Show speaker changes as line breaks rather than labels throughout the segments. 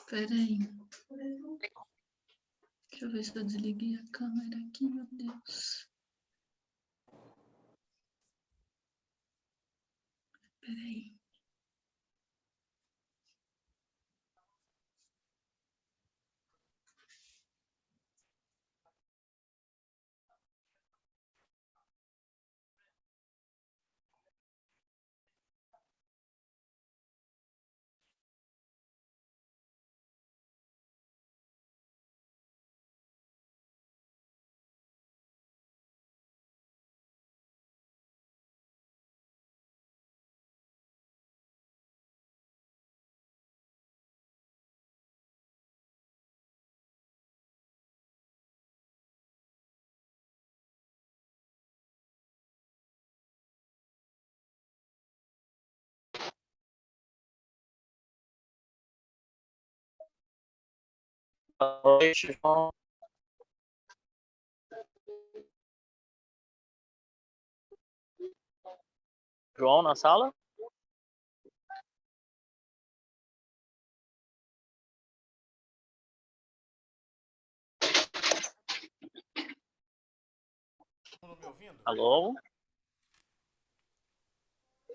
Peraí. Deixa eu ver se eu desliguei a câmera aqui, meu Deus. Peraí.
Boa noite, João. João na sala?
Estão me ouvindo?
Alô?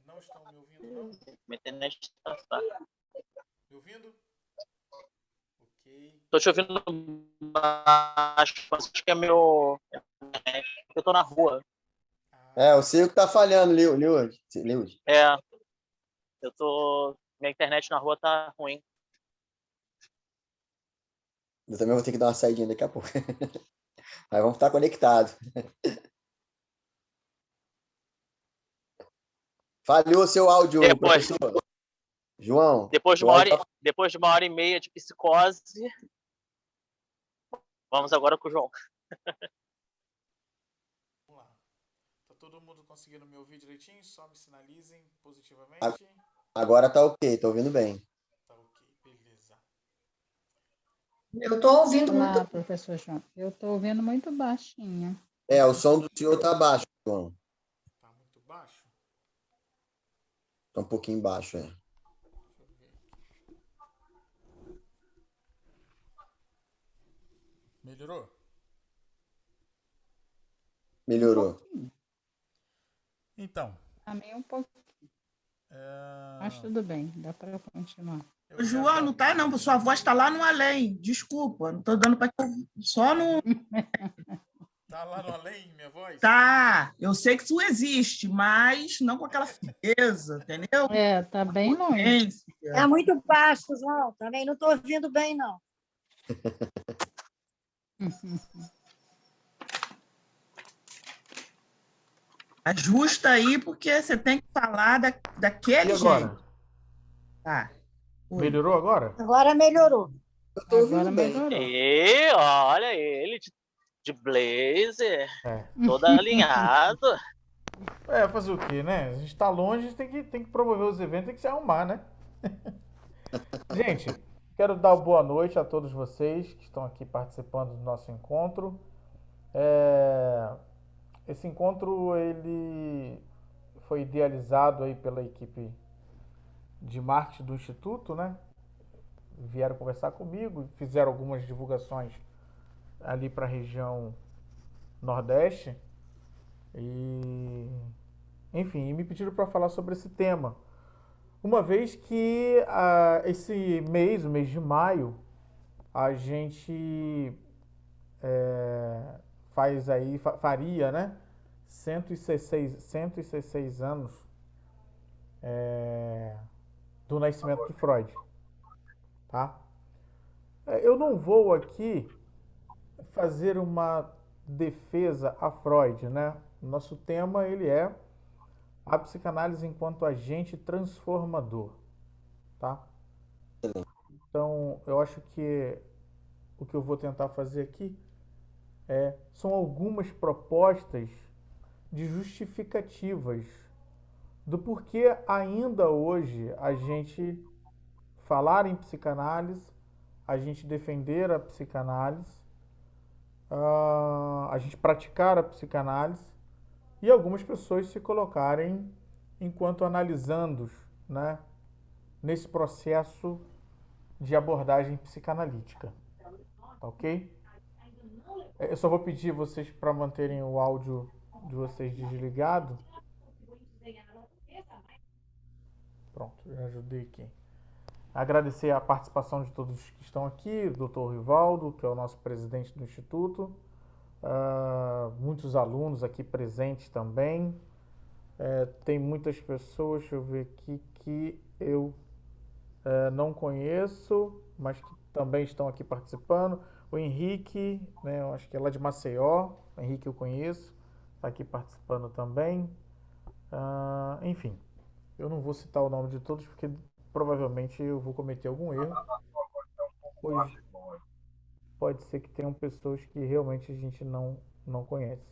Não estão me ouvindo, não?
Minha internet tá.
Me ouvindo? Ok.
Tô te ouvindo baixo, mas acho que é meu. Eu tô na rua.
O seu que tá falhando, Liud.
É. Eu tô. Minha internet na rua tá ruim.
Eu também vou ter que dar uma saidinha daqui a pouco. Mas vamos estar conectados. Falhou seu áudio,
Depois,
professor. João.
depois de uma hora e meia de psicose. Vamos agora com o João.
Vamos lá. Tá todo mundo conseguindo me ouvir direitinho? Só me sinalizem positivamente.
Agora tá ok, tô ouvindo bem.
Tá ok, beleza.
Eu estou ouvindo
Olá,
muito.
professor João. Eu estou ouvindo muito baixinho.
O som do senhor tá baixo, João.
Tá muito baixo?
Tá um pouquinho baixo,
Deixa eu ver. Melhorou?
Melhorou.
Então.
Também um pouquinho. Mas tudo bem, dá para continuar.
João, não tá não, sua voz está lá no além. Desculpa, não estou dando para só no...
Tá lá no além, minha voz?
Tá, eu sei que isso existe, mas não com aquela firmeza, entendeu?
Tá bem longe.
É muito baixo, João, também não estou ouvindo bem, não.
Ajusta aí, porque você tem que falar daquele
E agora?
jeito. Tá.
Melhorou agora?
Agora melhorou.
Eu tô ouvindo bem.
Melhorou.
E olha ele de blazer, todo alinhado.
Fazer o quê, né? A gente tá longe, a gente tem que promover os eventos, tem que se arrumar, né? Gente, quero dar boa noite a todos vocês que estão aqui participando do nosso encontro. Esse encontro, ele foi idealizado aí pela equipe de marketing do Instituto, né? Vieram conversar comigo, fizeram algumas divulgações ali para a região Nordeste e, enfim, me pediram para falar sobre esse tema. uma vez que esse mês, o mês de maio, a gente faria, né, 106 anos do nascimento de Freud, tá? Eu não vou aqui fazer uma defesa a Freud, né? Nosso tema, ele é a psicanálise enquanto agente transformador, tá? Então, eu acho que o que eu vou tentar fazer aqui são algumas propostas de justificativas do porquê ainda hoje a gente falar em psicanálise, a gente defender a psicanálise, a gente praticar a psicanálise e algumas pessoas se colocarem enquanto analisandos, né, nesse processo de abordagem psicanalítica, ok? Eu só vou pedir vocês para manterem o áudio de vocês desligado. Pronto, já ajudei aqui. Agradecer a participação de todos que estão aqui, o Dr. Rivaldo, que é o nosso presidente do Instituto, muitos alunos aqui presentes também. Tem muitas pessoas, deixa eu ver aqui, que eu não conheço, mas que também estão aqui participando. O Henrique, né, eu acho que é lá de Maceió, o Henrique eu conheço, está aqui participando também. Enfim, eu não vou citar o nome de todos, porque provavelmente eu vou cometer algum erro, pois pode ser que tenham pessoas que realmente a gente não conhece.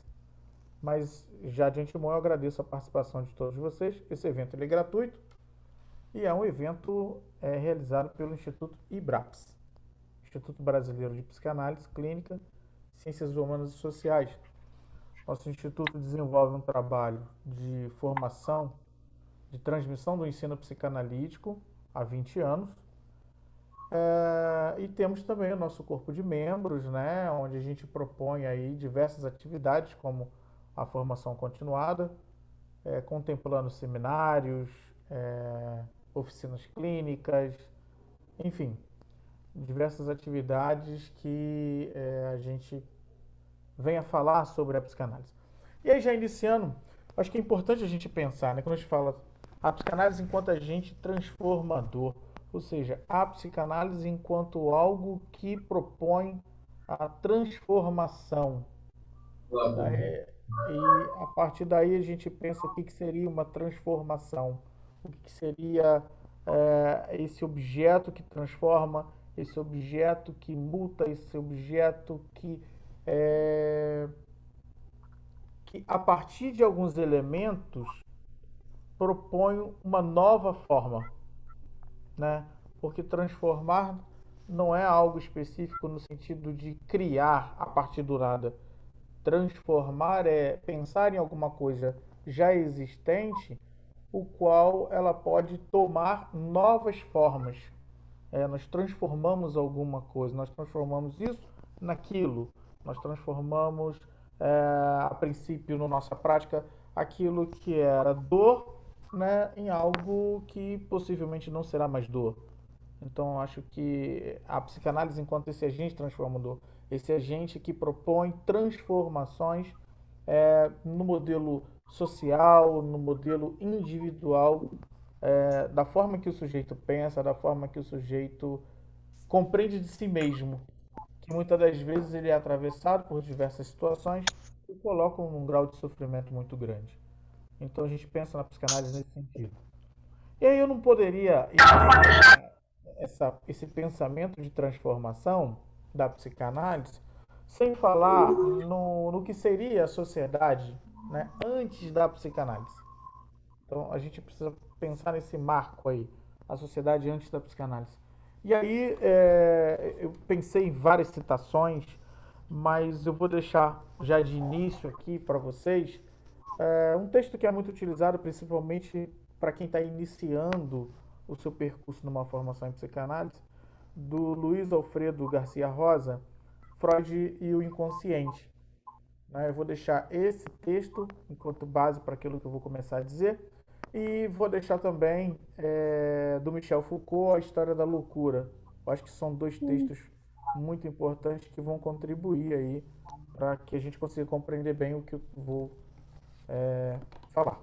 Mas já de antemão eu agradeço a participação de todos vocês. Esse evento ele é gratuito e é um evento realizado pelo Instituto IBRAPS, Instituto Brasileiro de Psicanálise Clínica, Ciências Humanas e Sociais. Nosso instituto desenvolve um trabalho de formação, de transmissão do ensino psicanalítico há 20 anos. E temos também o nosso corpo de membros, né, onde a gente propõe aí diversas atividades, como a formação continuada, contemplando seminários, oficinas clínicas, enfim, diversas atividades que a gente venha falar sobre a psicanálise. E aí, já iniciando, acho que é importante a gente pensar, né, quando a gente fala a psicanálise enquanto agente transformador, ou seja, a psicanálise enquanto algo que propõe a transformação. E a partir daí a gente pensa o que seria uma transformação, o que seria esse objeto que transforma, esse objeto que muta, esse objeto que a partir de alguns elementos propõe uma nova forma, né? Porque transformar não é algo específico no sentido de criar a partir do nada. Transformar é pensar em alguma coisa já existente, o qual ela pode tomar novas formas. Nós transformamos alguma coisa, nós transformamos isso naquilo, nós transformamos, a princípio, na nossa prática, aquilo que era dor, né, em algo que possivelmente não será mais dor. Então, acho que a psicanálise, enquanto esse agente transformador, esse agente que propõe transformações no modelo social, no modelo individual, da forma que o sujeito pensa, da forma que o sujeito compreende de si mesmo, que muitas das vezes ele é atravessado por diversas situações que colocam num grau de sofrimento muito grande. Então a gente pensa na psicanálise nesse sentido. E aí eu não poderia esse pensamento de transformação da psicanálise sem falar no que seria a sociedade, né, antes da psicanálise. Então a gente precisa pensar nesse marco aí, a sociedade antes da psicanálise. E aí eu pensei em várias citações, mas eu vou deixar já de início aqui para vocês um texto que é muito utilizado principalmente para quem está iniciando o seu percurso numa formação em psicanálise, do Luiz Alfredo Garcia Rosa, Freud e o Inconsciente. Eu vou deixar esse texto enquanto base para aquilo que eu vou começar a dizer. E vou deixar também do Michel Foucault, A História da Loucura. Eu acho que são dois textos muito importantes que vão contribuir aí para que a gente consiga compreender bem o que eu vou falar.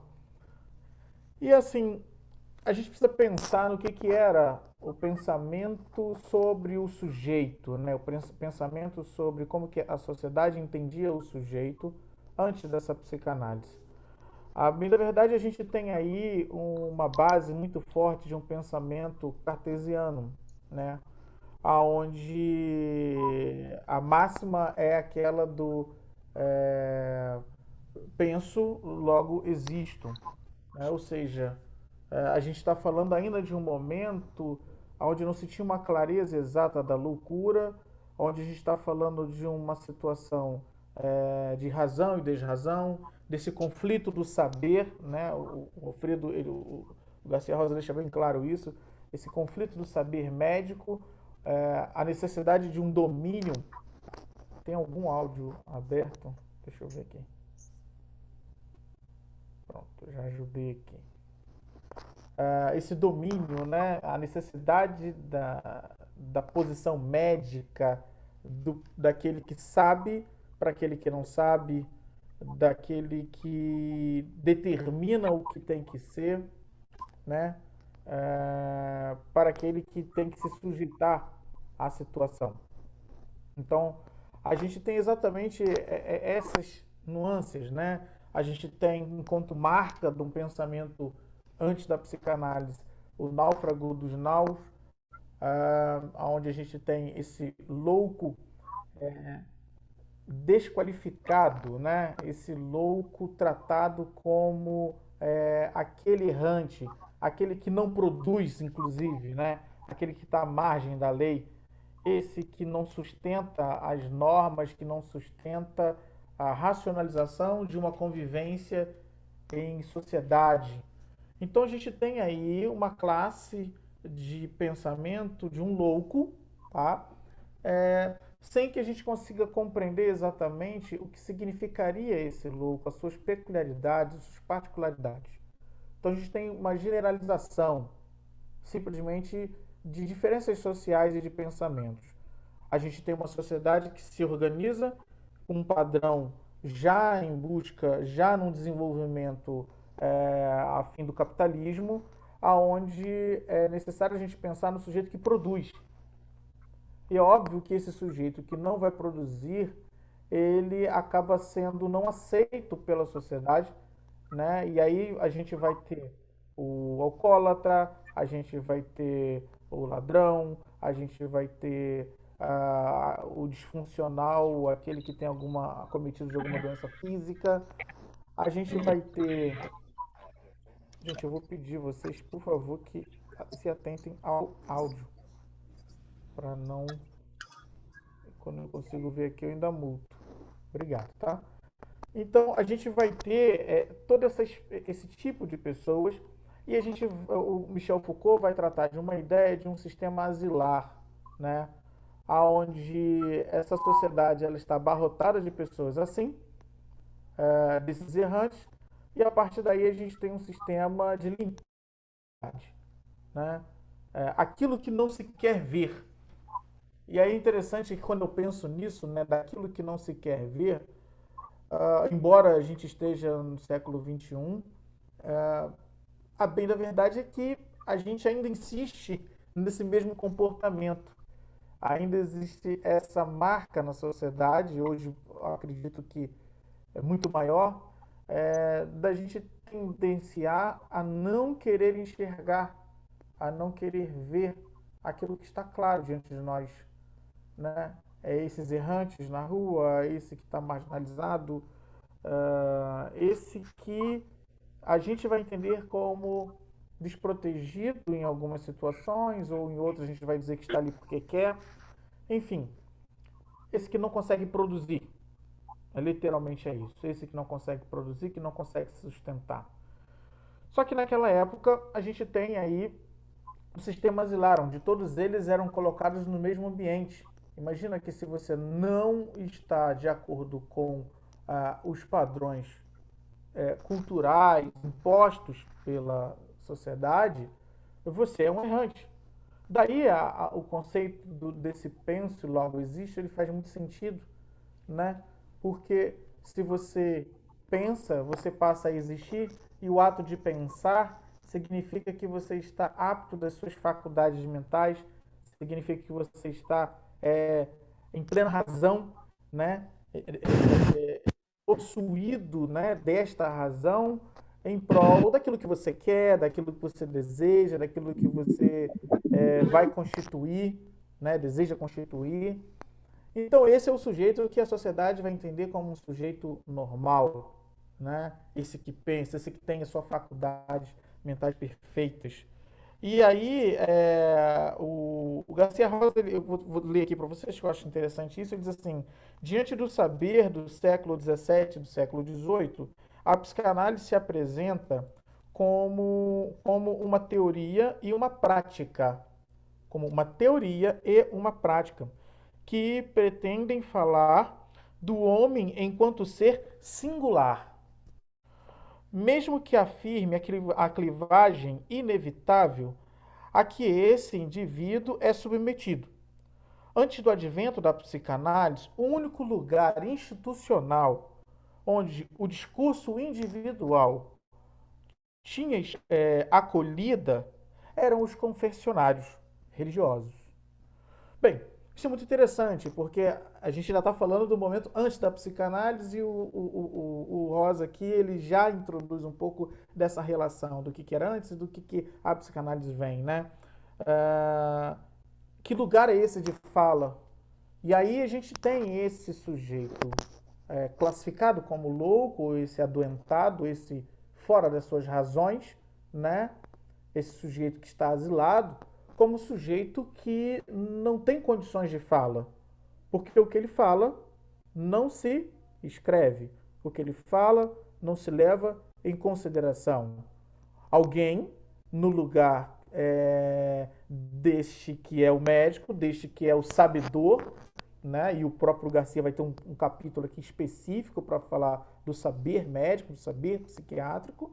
E assim, a gente precisa pensar no que era o pensamento sobre o sujeito, né? O pensamento sobre como que a sociedade entendia o sujeito antes dessa psicanálise. Bem, na verdade, a gente tem aí uma base muito forte de um pensamento cartesiano, né? Onde a máxima é aquela do penso, logo existo, né? Ou seja, a gente está falando ainda de um momento onde não se tinha uma clareza exata da loucura, onde a gente está falando de uma situação de razão e desrazão, desse conflito do saber, né? O Alfredo, o Garcia Rosa deixa bem claro isso, esse conflito do saber médico, a necessidade de um domínio. Tem algum áudio aberto? Deixa eu ver aqui. Pronto, já ajudei aqui. Esse domínio, né? A necessidade da posição médica daquele que sabe para aquele que não sabe, daquele que determina o que tem que ser, né? Para aquele que tem que se sujeitar à situação. Então, a gente tem exatamente essas nuances, né? A gente tem, enquanto marca de um pensamento antes da psicanálise, o náufrago dos naus, onde a gente tem esse louco desqualificado, né? Esse louco tratado como aquele errante, aquele que não produz, inclusive, né? Aquele que está à margem da lei, esse que não sustenta as normas, que não sustenta a racionalização de uma convivência em sociedade. Então a gente tem aí uma classe de pensamento de um louco, tá? Sem que a gente consiga compreender exatamente o que significaria esse louco, as suas peculiaridades, as suas particularidades. Então a gente tem uma generalização, simplesmente, de diferenças sociais e de pensamentos. A gente tem uma sociedade que se organiza com um padrão já em busca, já num desenvolvimento a fim do capitalismo, aonde é necessário a gente pensar no sujeito que produz. E é óbvio que esse sujeito que não vai produzir, ele acaba sendo não aceito pela sociedade, né? E aí a gente vai ter o alcoólatra, a gente vai ter o ladrão, a gente vai ter o disfuncional, aquele que tem acometido de alguma doença física. A gente vai ter... Gente, eu vou pedir vocês, por favor, que se atentem ao áudio. Para não... Quando eu consigo ver aqui, eu ainda multo. Obrigado, tá? Então, a gente vai ter todo esse tipo de pessoas e o Michel Foucault vai tratar de uma ideia de um sistema asilar, né? Onde essa sociedade ela está abarrotada de pessoas assim, desses errantes, e a partir daí a gente tem um sistema de limpidez, né? Aquilo que não se quer ver. E aí é interessante que quando eu penso nisso, né, daquilo que não se quer ver, embora a gente esteja no século XXI, a bem da verdade é que a gente ainda insiste nesse mesmo comportamento. Ainda existe essa marca na sociedade, hoje eu acredito que é muito maior, da gente tendenciar a não querer enxergar, a não querer ver aquilo que está claro diante de nós, né? Esses errantes na rua, esse que está marginalizado, esse que a gente vai entender como desprotegido em algumas situações, ou em outras a gente vai dizer que está ali porque quer. Enfim, esse que não consegue produzir. Literalmente é isso. Esse que não consegue produzir, que não consegue se sustentar. Só que naquela época a gente tem aí um sistema asilar, onde todos eles eram colocados no mesmo ambiente. Imagina que se você não está de acordo com os padrões culturais impostos pela sociedade, você é um errante. Daí o conceito desse penso e logo existe, ele faz muito sentido, né? Porque se você pensa, você passa a existir, e o ato de pensar significa que você está apto das suas faculdades mentais, significa que você está em plena razão, né? Possuído, né, desta razão em prol daquilo que você quer, daquilo que você deseja, daquilo que você vai constituir, né, deseja constituir. Então, esse é o sujeito que a sociedade vai entender como um sujeito normal, né? Esse que pensa, esse que tem as suas faculdades mentais perfeitas. E aí, o Garcia Rosa, eu vou ler aqui para vocês, que eu acho interessante isso, ele diz assim: diante do saber do século XVII e do século XVIII, a psicanálise se apresenta como uma teoria e uma prática, como uma teoria e uma prática, que pretendem falar do homem enquanto ser singular. Mesmo que afirme a clivagem inevitável a que esse indivíduo é submetido. Antes do advento da psicanálise, o único lugar institucional onde o discurso individual tinha acolhida eram os confessionários religiosos. Bem, isso é muito interessante, porque a gente ainda está falando do momento antes da psicanálise, e o Rosa aqui ele já introduz um pouco dessa relação do que era antes e do que a psicanálise vem, né? Que lugar é esse de fala? E aí a gente tem esse sujeito classificado como louco, esse adoentado, esse fora das suas razões, né? Esse sujeito que está asilado, como sujeito que não tem condições de fala, porque o que ele fala não se escreve, o que ele fala não se leva em consideração. Alguém no lugar deste que é o médico, deste que é o sabedor, né? E o próprio Garcia vai ter um capítulo aqui específico para falar do saber médico, do saber psiquiátrico.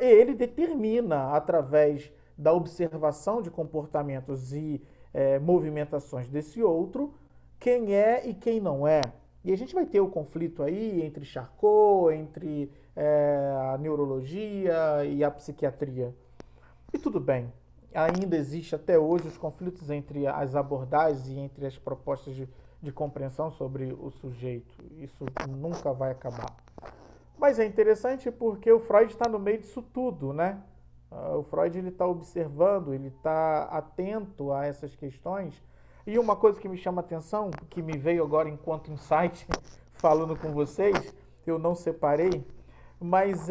Ele determina, através da observação de comportamentos e movimentações desse outro, quem é e quem não é. E a gente vai ter o conflito aí entre Charcot, entre a neurologia e a psiquiatria. E tudo bem, ainda existe até hoje os conflitos entre as abordagens e entre as propostas de compreensão sobre o sujeito. Isso nunca vai acabar. Mas é interessante porque o Freud está no meio disso tudo, né? O Freud está observando, ele está atento a essas questões. E uma coisa que me chama a atenção, que me veio agora enquanto insight, falando com vocês, eu não separei, mas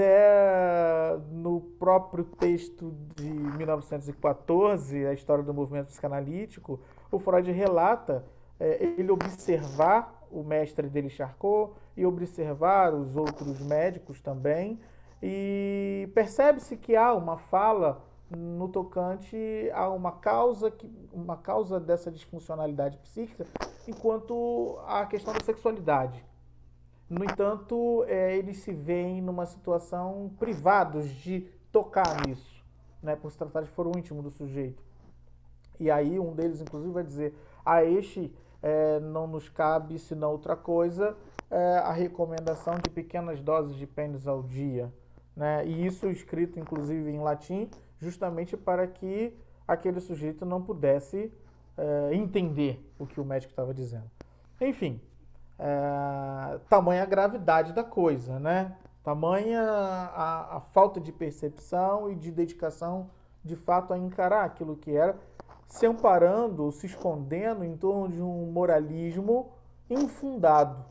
no próprio texto de 1914, a história do movimento psicanalítico, o Freud relata ele observar o mestre dele, Charcot, e observar os outros médicos também, e percebe-se que há uma fala no tocante a uma causa dessa disfuncionalidade psíquica, enquanto a questão da sexualidade. No entanto, eles se veem numa situação privados de tocar nisso, né, por se tratar de foro íntimo do sujeito. E aí um deles, inclusive, vai dizer: a este não nos cabe, senão outra coisa, a recomendação de pequenas doses de pênis ao dia. Né? E isso escrito, inclusive, em latim, justamente para que aquele sujeito não pudesse entender o que o médico estava dizendo. Enfim, tamanha a gravidade da coisa, né? Tamanha a falta de percepção e de dedicação, de fato, a encarar aquilo que era, se amparando, se escondendo em torno de um moralismo infundado.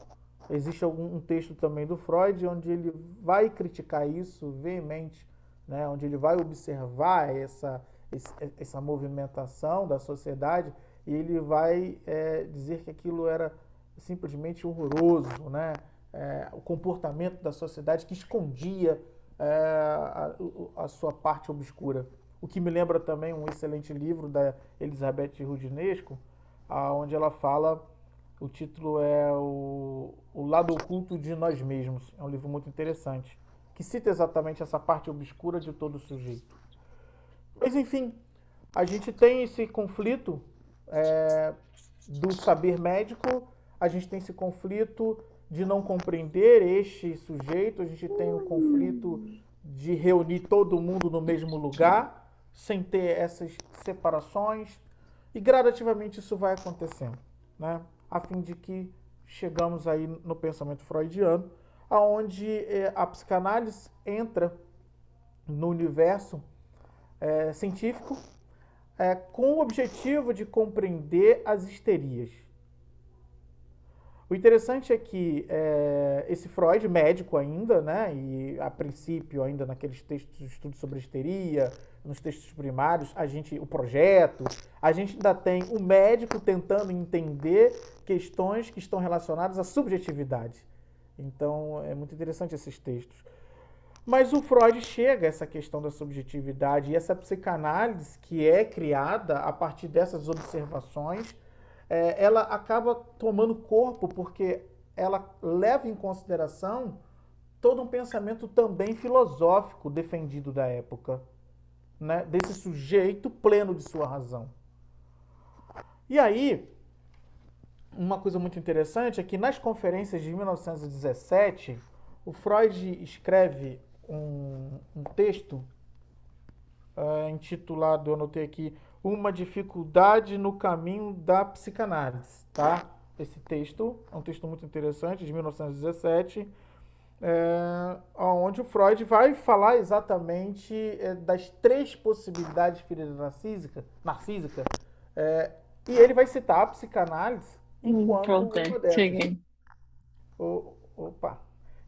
Existe um texto também do Freud onde ele vai criticar isso veemente, né? Onde ele vai observar essa movimentação da sociedade, e ele vai dizer que aquilo era simplesmente horroroso, né? O comportamento da sociedade que escondia a sua parte obscura. O que me lembra também um excelente livro da Elizabeth Roudinesco, onde ela fala, o título é o Lado Oculto de Nós Mesmos. É um livro muito interessante. que cita exatamente essa parte obscura de todo sujeito. Mas, enfim, a gente tem esse conflito do saber médico, a gente tem esse conflito de não compreender este sujeito, a gente tem o conflito de reunir todo mundo no mesmo lugar, sem ter essas separações, e gradativamente isso vai acontecendo, né? A fim de que chegamos aí no pensamento freudiano, aonde a psicanálise entra no universo científico com o objetivo de compreender as histerias. O interessante é que esse Freud, médico ainda, né, e a princípio ainda naqueles textos de estudo sobre histeria, nos textos primários, o projeto, a gente ainda tem o médico tentando entender questões que estão relacionadas à subjetividade. Então, é muito interessante esses textos. Mas o Freud chega a essa questão da subjetividade e essa psicanálise que é criada a partir dessas observações, ela acaba tomando corpo porque ela leva em consideração todo um pensamento também filosófico defendido da época, né? Desse sujeito pleno de sua razão. E aí, uma coisa muito interessante é que nas conferências de 1917, o Freud escreve um texto intitulado, eu anotei aqui, Uma dificuldade no caminho da psicanálise, tá? Esse texto é um texto muito interessante, de 1917, onde o Freud vai falar exatamente das 3 possibilidades de ferida narcísica, e ele vai citar a psicanálise enquanto uma dessas.
Cheguei.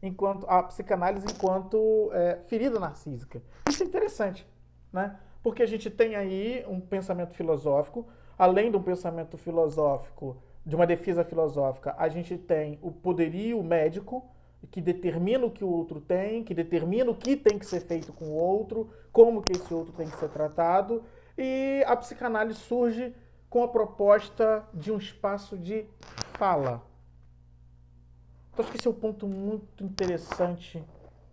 Enquanto a psicanálise enquanto ferida narcísica. Isso é interessante, né? Porque a gente tem aí um pensamento filosófico, além de um pensamento filosófico, de uma defesa filosófica, a gente tem o poderio médico, que determina o que o outro tem, que determina o que tem que ser feito com o outro, como que esse outro tem que ser tratado, e a psicanálise surge com a proposta de um espaço de fala. Então, acho que esse é um ponto muito interessante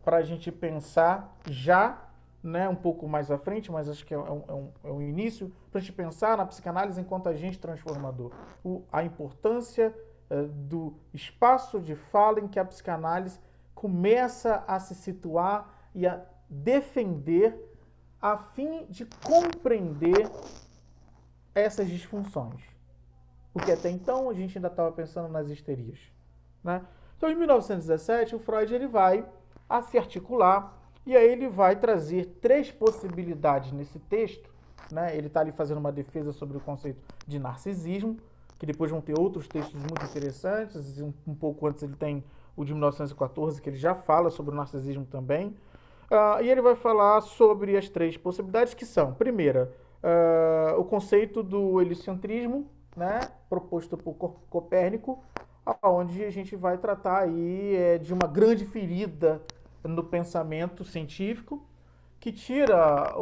para a gente pensar já, né, um pouco mais à frente, mas acho que é um início, para a gente pensar na psicanálise enquanto agente transformador. A importância do espaço de fala em que a psicanálise começa a se situar e a defender a fim de compreender essas disfunções. Porque até então a gente ainda estava pensando nas histerias, né? Então, em 1917, o Freud ele vai a se articular e aí ele vai trazer 3 possibilidades nesse texto, né? Ele está ali fazendo uma defesa sobre o conceito de narcisismo, que depois vão ter outros textos muito interessantes. Um pouco antes ele tem o de 1914, que ele já fala sobre o narcisismo também. E ele vai falar sobre as 3 possibilidades, que são, primeira, o conceito do heliocentrismo, né? Proposto por Copérnico, onde a gente vai tratar aí de uma grande ferida no pensamento científico que tira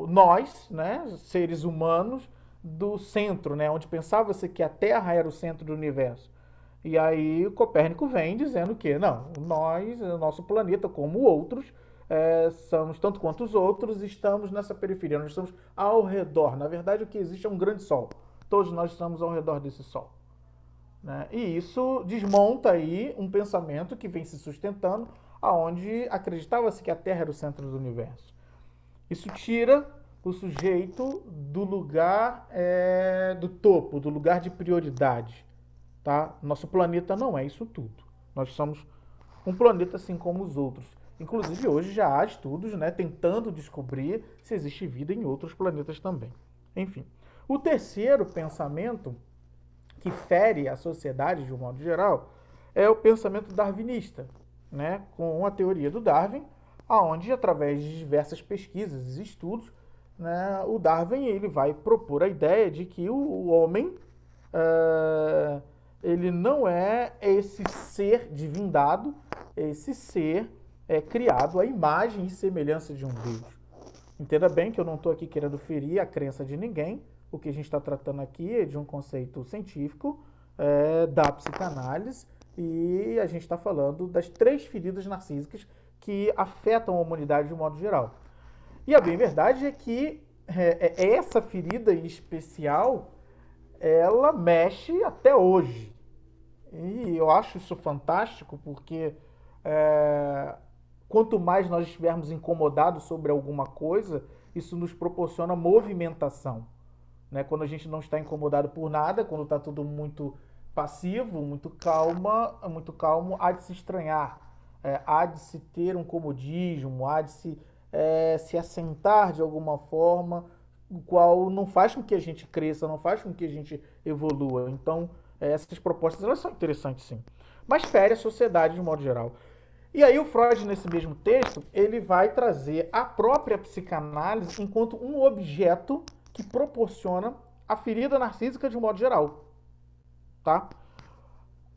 nós, né, seres humanos, do centro, né, onde pensava-se que a Terra era o centro do universo. E aí o Copérnico vem dizendo que não, nós, o nosso planeta, como outros, somos tanto quanto os outros, estamos nessa periferia, nós estamos ao redor. Na verdade, o que existe é um grande sol. Todos nós estamos ao redor desse sol. Né? E isso desmonta aí um pensamento que vem se sustentando, aonde acreditava-se que a Terra era o centro do universo. Isso tira o sujeito do lugar do topo, do lugar de prioridade. Tá? Nosso planeta não é isso tudo. Nós somos um planeta assim como os outros. Inclusive, hoje já há estudos, né, tentando descobrir se existe vida em outros planetas também. Enfim, o terceiro pensamento que fere a sociedade de um modo geral é o pensamento darwinista, né, com a teoria do Darwin, onde, através de diversas pesquisas e estudos, né, o Darwin ele vai propor a ideia de que o homem ele não é esse ser divindado, esse ser criado à imagem e semelhança de um Deus. Entenda bem que eu não estou aqui querendo ferir a crença de ninguém. O que a gente está tratando aqui é de um conceito científico da psicanálise, e a gente está falando das 3 feridas narcísicas que afetam a humanidade de um modo geral. E a bem verdade é que essa ferida em especial, ela mexe até hoje. E eu acho isso fantástico porque quanto mais nós estivermos incomodados sobre alguma coisa, isso nos proporciona movimentação. Né? Quando a gente não está incomodado por nada, quando está tudo muito passivo, muito calmo, há de se estranhar, há de se ter um comodismo, há de se assentar de alguma forma, o qual não faz com que a gente cresça, não faz com que a gente evolua. Então, essas propostas elas são interessantes, sim. Mas fere a sociedade de modo geral. E aí o Freud, nesse mesmo texto, ele vai trazer a própria psicanálise enquanto um objeto que proporciona a ferida narcísica de um modo geral. Tá?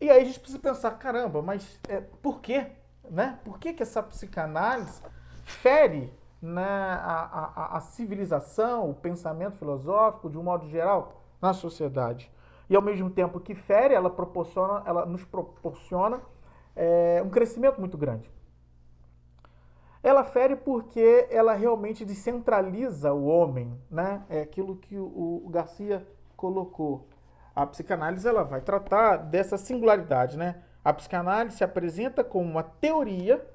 E aí a gente precisa pensar, caramba, mas por quê? Né? Por que essa psicanálise fere, né, a civilização, o pensamento filosófico de um modo geral na sociedade? E ao mesmo tempo que fere, ela nos proporciona um crescimento muito grande. Ela fere porque ela realmente descentraliza o homem, né? É aquilo que o Garcia colocou. A psicanálise ela vai tratar dessa singularidade, né? A psicanálise se apresenta como uma teoria,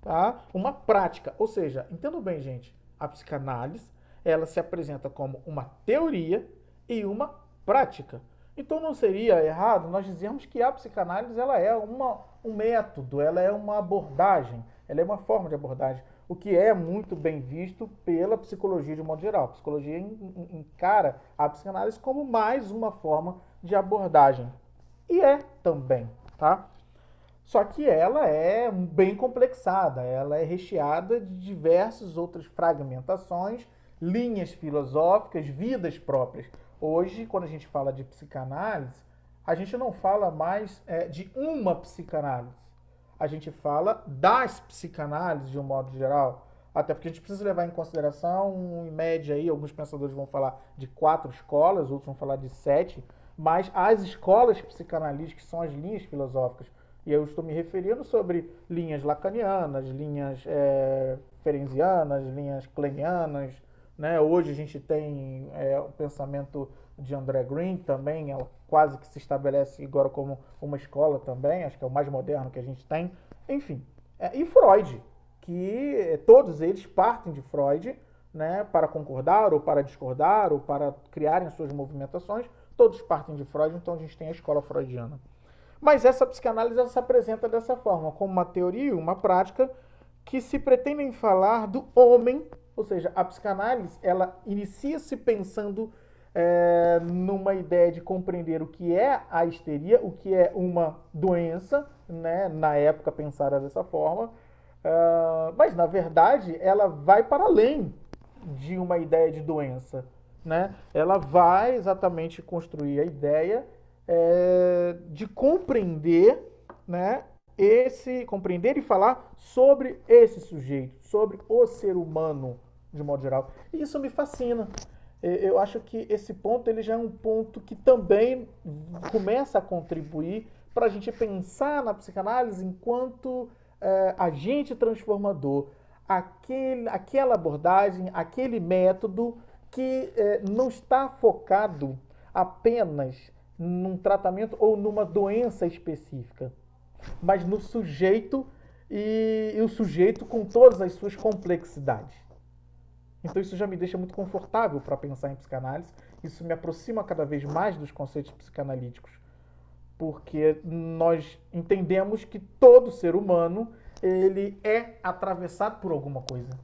tá? Uma prática. Ou seja, entendam bem, gente, a psicanálise ela se apresenta como uma teoria e uma prática. Então não seria errado nós dizermos que a psicanálise ela é um método, ela é uma abordagem, ela é uma forma de abordagem, o que é muito bem visto pela psicologia de modo geral. A psicologia encara a psicanálise como mais uma forma de abordagem. E é também, tá? Só que ela é bem complexada, ela é recheada de diversas outras fragmentações, linhas filosóficas, vidas próprias. Hoje, quando a gente fala de psicanálise, a gente não fala mais de uma psicanálise. A gente fala das psicanálises de um modo geral. Até porque a gente precisa levar em consideração, em média, aí, alguns pensadores vão falar de 4 escolas, outros vão falar de 7, mas as escolas psicanalíticas são as linhas filosóficas. E eu estou me referindo sobre linhas lacanianas, linhas ferencianas, linhas kleinianas, né? Hoje a gente tem o pensamento de André Green também, ela quase que se estabelece agora como uma escola também, acho que é o mais moderno que a gente tem. Enfim, e Freud, que todos eles partem de Freud, né? Para concordar ou para discordar ou para criarem suas movimentações, todos partem de Freud, então a gente tem a escola freudiana. Mas essa psicanálise ela se apresenta dessa forma, como uma teoria, uma prática que se pretendem falar do homem, ou seja, a psicanálise ela inicia-se pensando numa ideia de compreender o que é a histeria, o que é uma doença, né? Na época pensada dessa forma, mas na verdade ela vai para além de uma ideia de doença, né? Ela vai exatamente construir a ideia de compreender, né, compreender e falar sobre esse sujeito, sobre o ser humano de modo geral. E isso me fascina. Eu acho que esse ponto ele já é um ponto que também começa a contribuir para a gente pensar na psicanálise enquanto agente transformador, aquela abordagem, aquele método que não está focado apenas num tratamento ou numa doença específica, mas no sujeito e o sujeito com todas as suas complexidades. Então isso já me deixa muito confortável para pensar em psicanálise, isso me aproxima cada vez mais dos conceitos psicanalíticos, porque nós entendemos que todo ser humano ele é atravessado por alguma coisa.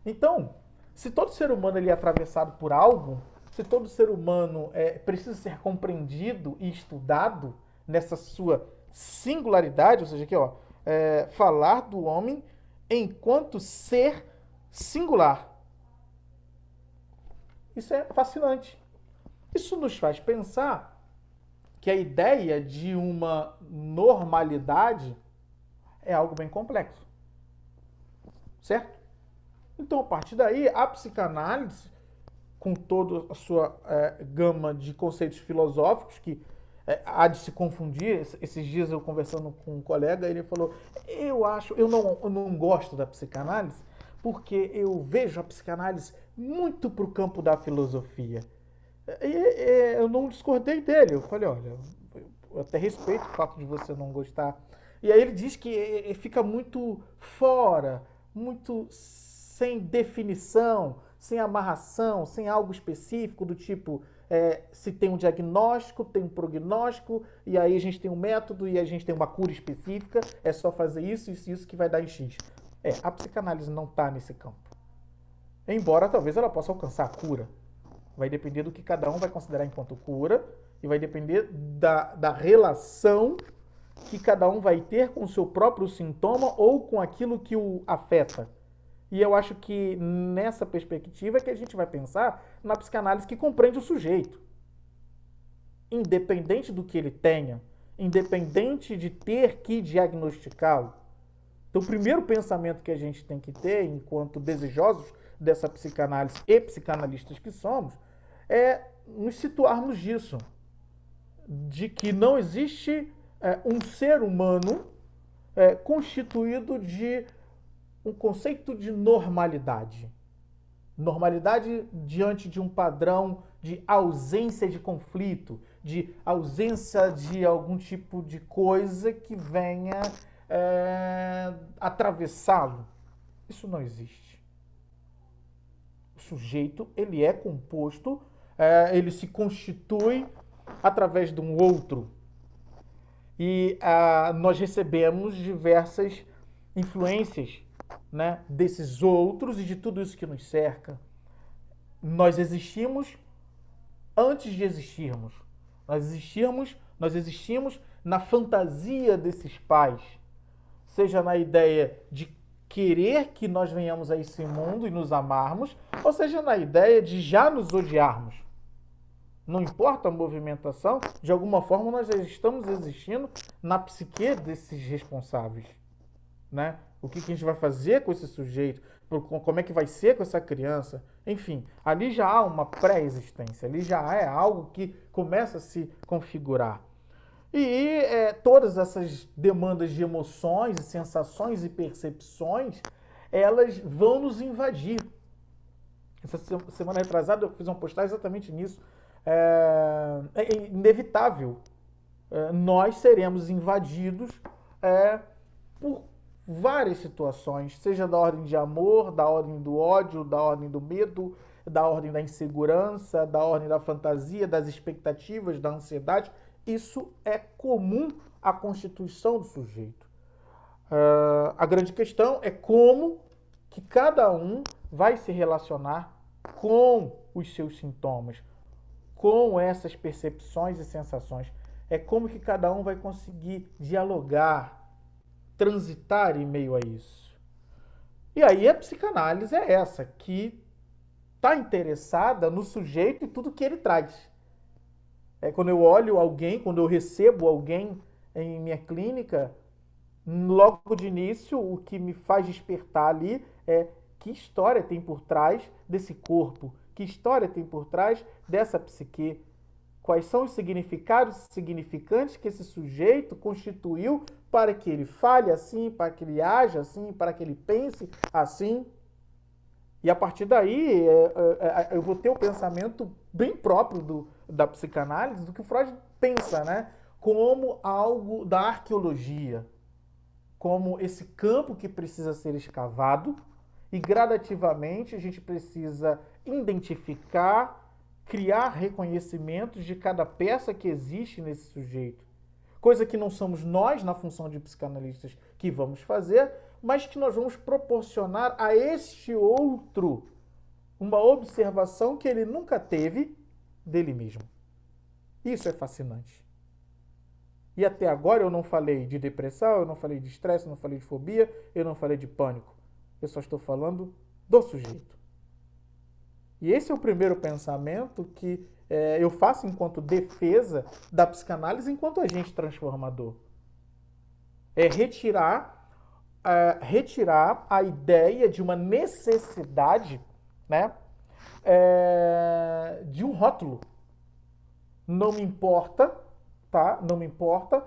Então, se todo ser humano ele é atravessado por algo, se todo ser humano precisa ser compreendido e estudado nessa sua singularidade, ou seja, aqui, ó, falar do homem enquanto ser singular. Isso é fascinante. Isso nos faz pensar que a ideia de uma normalidade é algo bem complexo. Certo? Então, a partir daí, a psicanálise, com toda a sua gama de conceitos filosóficos, que há de se confundir. Esses dias eu conversando com um colega, ele falou, eu não gosto da psicanálise porque eu vejo a psicanálise muito para o campo da filosofia. E eu não discordei dele, eu falei, olha, eu até respeito o fato de você não gostar. E aí ele diz que fica muito fora, muito sem definição, sem amarração, sem algo específico do tipo, se tem um diagnóstico, tem um prognóstico, e aí a gente tem um método e a gente tem uma cura específica, é só fazer isso, isso e isso que vai dar em X. A psicanálise não está nesse campo. Embora talvez ela possa alcançar a cura. Vai depender do que cada um vai considerar enquanto cura e vai depender da relação que cada um vai ter com o seu próprio sintoma ou com aquilo que o afeta. E eu acho que nessa perspectiva é que a gente vai pensar na psicanálise que compreende o sujeito. Independente do que ele tenha, independente de ter que diagnosticá-lo. Então, o primeiro pensamento que a gente tem que ter, enquanto desejosos dessa psicanálise e psicanalistas que somos, é nos situarmos disso. De que não existe um ser humano constituído de um conceito de normalidade. Normalidade diante de um padrão de ausência de conflito, de ausência de algum tipo de coisa que venha atravessá-lo. Isso não existe. O sujeito, ele é composto, ele se constitui através de um outro. E nós recebemos diversas influências, né, desses outros e de tudo isso que nos cerca. Nós existimos antes de existirmos. Nós existimos na fantasia desses pais. Seja na ideia de querer que nós venhamos a esse mundo e nos amarmos, ou seja na ideia de já nos odiarmos. Não importa a movimentação, de alguma forma nós já estamos existindo na psique desses responsáveis, né? O que a gente vai fazer com esse sujeito, como é que vai ser com essa criança, enfim, ali já há uma pré-existência, ali já é algo que começa a se configurar. E todas essas demandas de emoções, sensações e percepções, elas vão nos invadir. Essa semana retrasada eu fiz uma postagem exatamente nisso. É inevitável. Nós seremos invadidos por várias situações, seja da ordem de amor, da ordem do ódio, da ordem do medo, da ordem da insegurança, da ordem da fantasia, das expectativas, da ansiedade. Isso é comum à constituição do sujeito. A grande questão é como que cada um vai se relacionar com os seus sintomas, com essas percepções e sensações. É como que cada um vai conseguir dialogar, transitar em meio a isso. E aí a psicanálise é essa, que está interessada no sujeito e tudo que ele traz. Quando eu olho alguém, quando eu recebo alguém em minha clínica, logo de início, o que me faz despertar ali é que história tem por trás desse corpo, que história tem por trás dessa psique, quais são os significados significantes que esse sujeito constituiu para que ele fale assim, para que ele haja assim, para que ele pense assim. E a partir daí eu vou ter o pensamento bem próprio da psicanálise, do que Freud pensa, né? Como algo da arqueologia, como esse campo que precisa ser escavado e gradativamente a gente precisa identificar, criar reconhecimentos de cada peça que existe nesse sujeito. Coisa que não somos nós, na função de psicanalistas, que vamos fazer, mas que nós vamos proporcionar a este outro uma observação que ele nunca teve dele mesmo. Isso é fascinante. E até agora eu não falei de depressão, eu não falei de estresse, eu não falei de fobia, eu não falei de pânico. Eu só estou falando do sujeito. E esse é o primeiro pensamento que eu faço enquanto defesa da psicanálise enquanto agente transformador. É retirar a ideia de uma necessidade, né, de um rótulo. Não me importa tá? Não me importa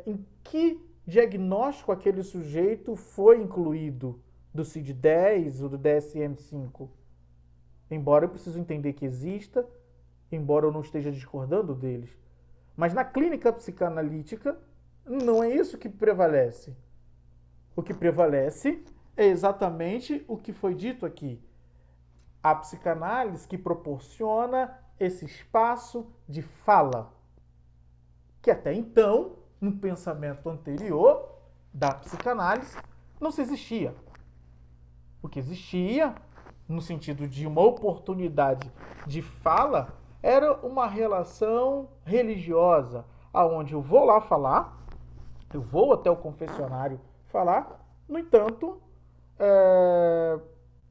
em que diagnóstico aquele sujeito foi incluído do CID-10 ou do DSM-5. Embora eu preciso entender que exista, embora eu não esteja discordando deles. Mas na clínica psicanalítica, não é isso que prevalece. O que prevalece é exatamente o que foi dito aqui. A psicanálise que proporciona esse espaço de fala, que até então, no pensamento anterior da psicanálise, não se existia. O que existia, no sentido de uma oportunidade de fala, era uma relação religiosa, aonde eu vou lá falar, eu vou até o confessionário falar, no entanto,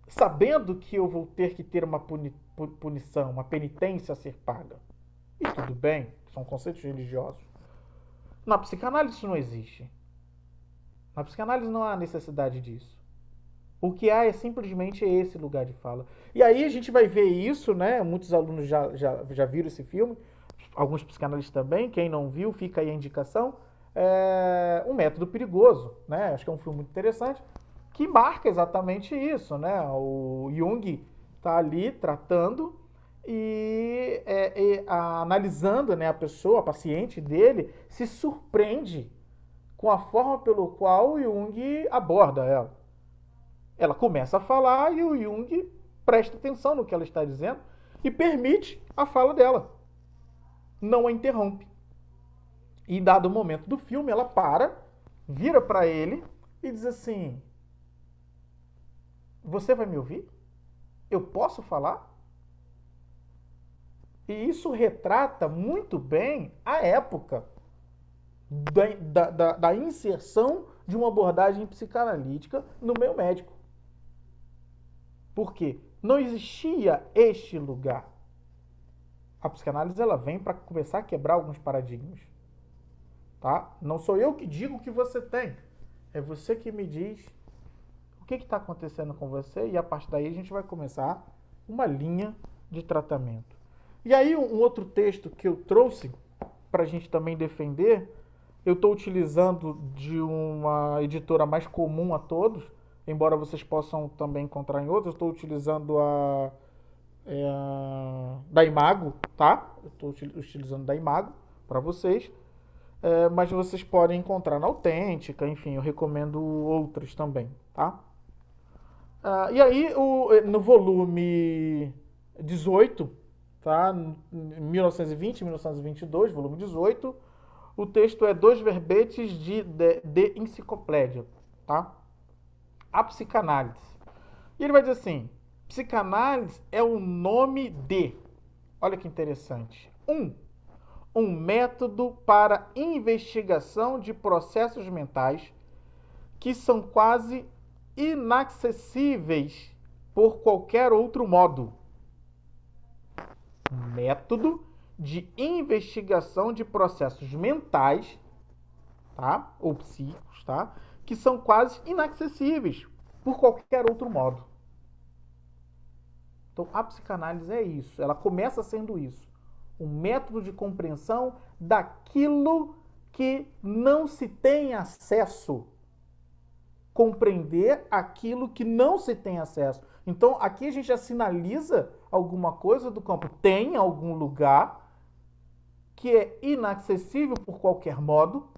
sabendo que eu vou ter que ter uma punição, uma penitência a ser paga. E tudo bem, são conceitos religiosos. Na psicanálise isso não existe. Na psicanálise não há necessidade disso. O que há é simplesmente esse lugar de fala. E aí a gente vai ver isso, né? Muitos alunos já viram esse filme, alguns psicanalistas também. Quem não viu, fica aí a indicação. Um Método Perigoso, né? Acho que é um filme muito interessante, que marca exatamente isso, né? O Jung está ali tratando e analisando, né, a pessoa, a paciente dele, se surpreende com a forma pelo qual o Jung aborda ela. Ela começa a falar e o Jung presta atenção no que ela está dizendo e permite a fala dela. Não a interrompe. E, dado o momento do filme, ela para, vira para ele e diz assim: você vai me ouvir? Eu posso falar? E isso retrata muito bem a época da inserção de uma abordagem psicanalítica no meio médico. Por quê? Não existia este lugar. A psicanálise ela vem para começar a quebrar alguns paradigmas. Tá? Não sou eu que digo o que você tem. É você que me diz o que está acontecendo com você e a partir daí a gente vai começar uma linha de tratamento. E aí um outro texto que eu trouxe para a gente também defender, eu estou utilizando de uma editora mais comum a todos, embora vocês possam também encontrar em outros, eu estou utilizando da Imago, tá? Eu estou utilizando da Imago para vocês, mas vocês podem encontrar na Autêntica, enfim, eu recomendo outras também, tá? E aí, no volume 18, tá? 1920 e 1922, volume 18, o texto é 2 verbetes de enciclopédia, tá? A psicanálise. E ele vai dizer assim: psicanálise é o nome de, olha que interessante, um método para investigação de processos mentais que são quase inacessíveis por qualquer outro modo. Método de investigação de processos mentais, tá? Ou psíquicos, tá? Que são quase inacessíveis por qualquer outro modo. Então, a psicanálise é isso. Ela começa sendo isso. Um método de compreensão daquilo que não se tem acesso. Compreender aquilo que não se tem acesso. Então, aqui a gente já sinaliza alguma coisa do campo. Tem algum lugar que é inacessível por qualquer modo,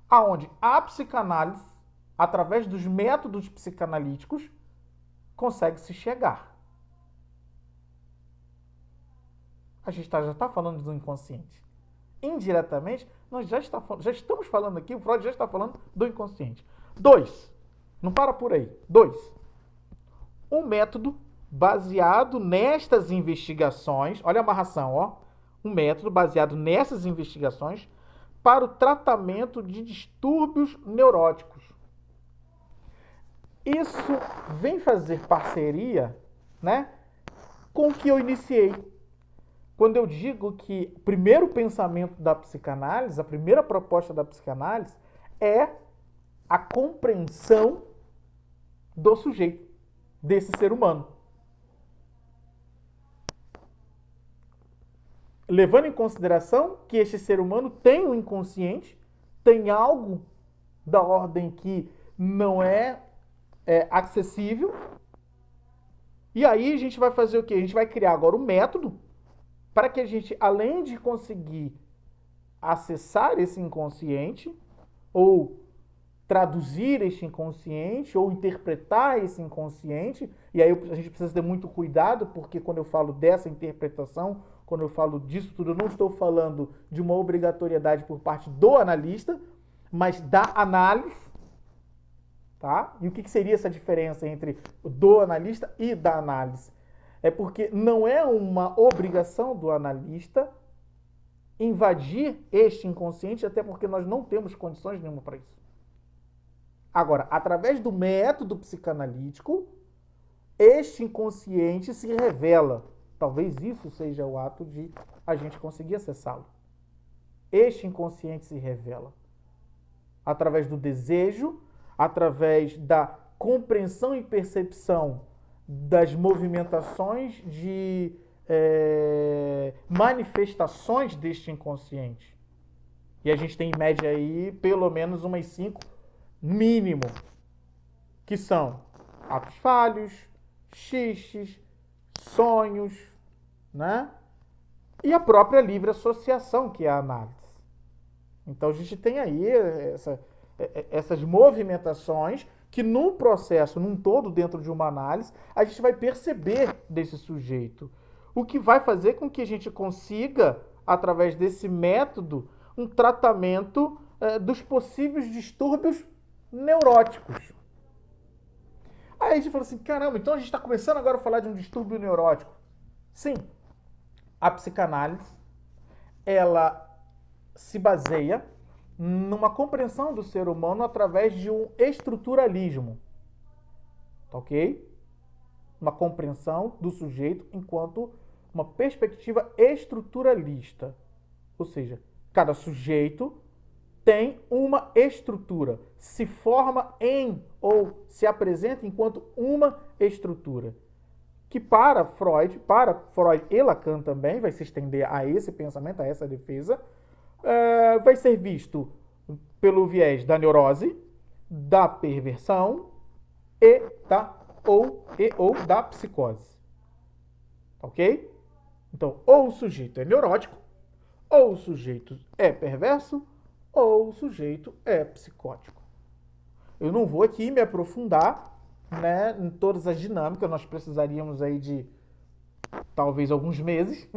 aonde a psicanálise, através dos métodos psicanalíticos, consegue se chegar. A gente já está falando do inconsciente. Indiretamente, nós já estamos falando aqui, o Freud já está falando do inconsciente. 2. Não para por aí. 2. Um método baseado nestas investigações, olha a amarração, ó. Um método baseado nessas investigações para o tratamento de distúrbios neuróticos. Isso vem fazer parceria, né, com o que eu iniciei. Quando eu digo que o primeiro pensamento da psicanálise, a primeira proposta da psicanálise é a compreensão do sujeito, desse ser humano. levando em consideração que este ser humano tem um inconsciente, tem algo da ordem que não é acessível. E aí a gente vai fazer o quê? A gente vai criar agora um método para que a gente, além de conseguir acessar esse inconsciente, ou traduzir este inconsciente, ou interpretar esse inconsciente, e aí a gente precisa ter muito cuidado, porque quando eu falo dessa interpretação, quando eu falo disso tudo, eu não estou falando de uma obrigatoriedade por parte do analista, mas da análise, tá? E o que seria essa diferença entre o do analista e da análise? É porque não é uma obrigação do analista invadir este inconsciente, até porque nós não temos condições nenhuma para isso. Agora, através do método psicanalítico, este inconsciente se revela. Talvez isso seja o ato de a gente conseguir acessá-lo. Este inconsciente se revela através do desejo, através da compreensão e percepção das movimentações de manifestações deste inconsciente. E a gente tem em média aí pelo menos umas 5, mínimo, que são atos falhos, xistes, sonhos, né? E a própria livre associação, que é a análise. Então a gente tem aí essas movimentações que no processo, num todo, dentro de uma análise, a gente vai perceber desse sujeito. O que vai fazer com que a gente consiga, através desse método, um tratamento dos possíveis distúrbios neuróticos. Aí a gente fala assim, caramba, então a gente está começando agora a falar de um distúrbio neurótico. Sim, a psicanálise, ela se baseia numa compreensão do ser humano através de um estruturalismo, ok? Uma compreensão do sujeito enquanto uma perspectiva estruturalista. Ou seja, cada sujeito tem uma estrutura, se forma em ou se apresenta enquanto uma estrutura. Que para Freud e Lacan também, vai se estender a esse pensamento, a essa defesa, vai ser visto pelo viés da neurose, da perversão e ou da psicose. Ok? Então, ou o sujeito é neurótico, ou o sujeito é perverso, ou o sujeito é psicótico. Eu não vou aqui me aprofundar, né, em todas as dinâmicas, nós precisaríamos aí de talvez alguns meses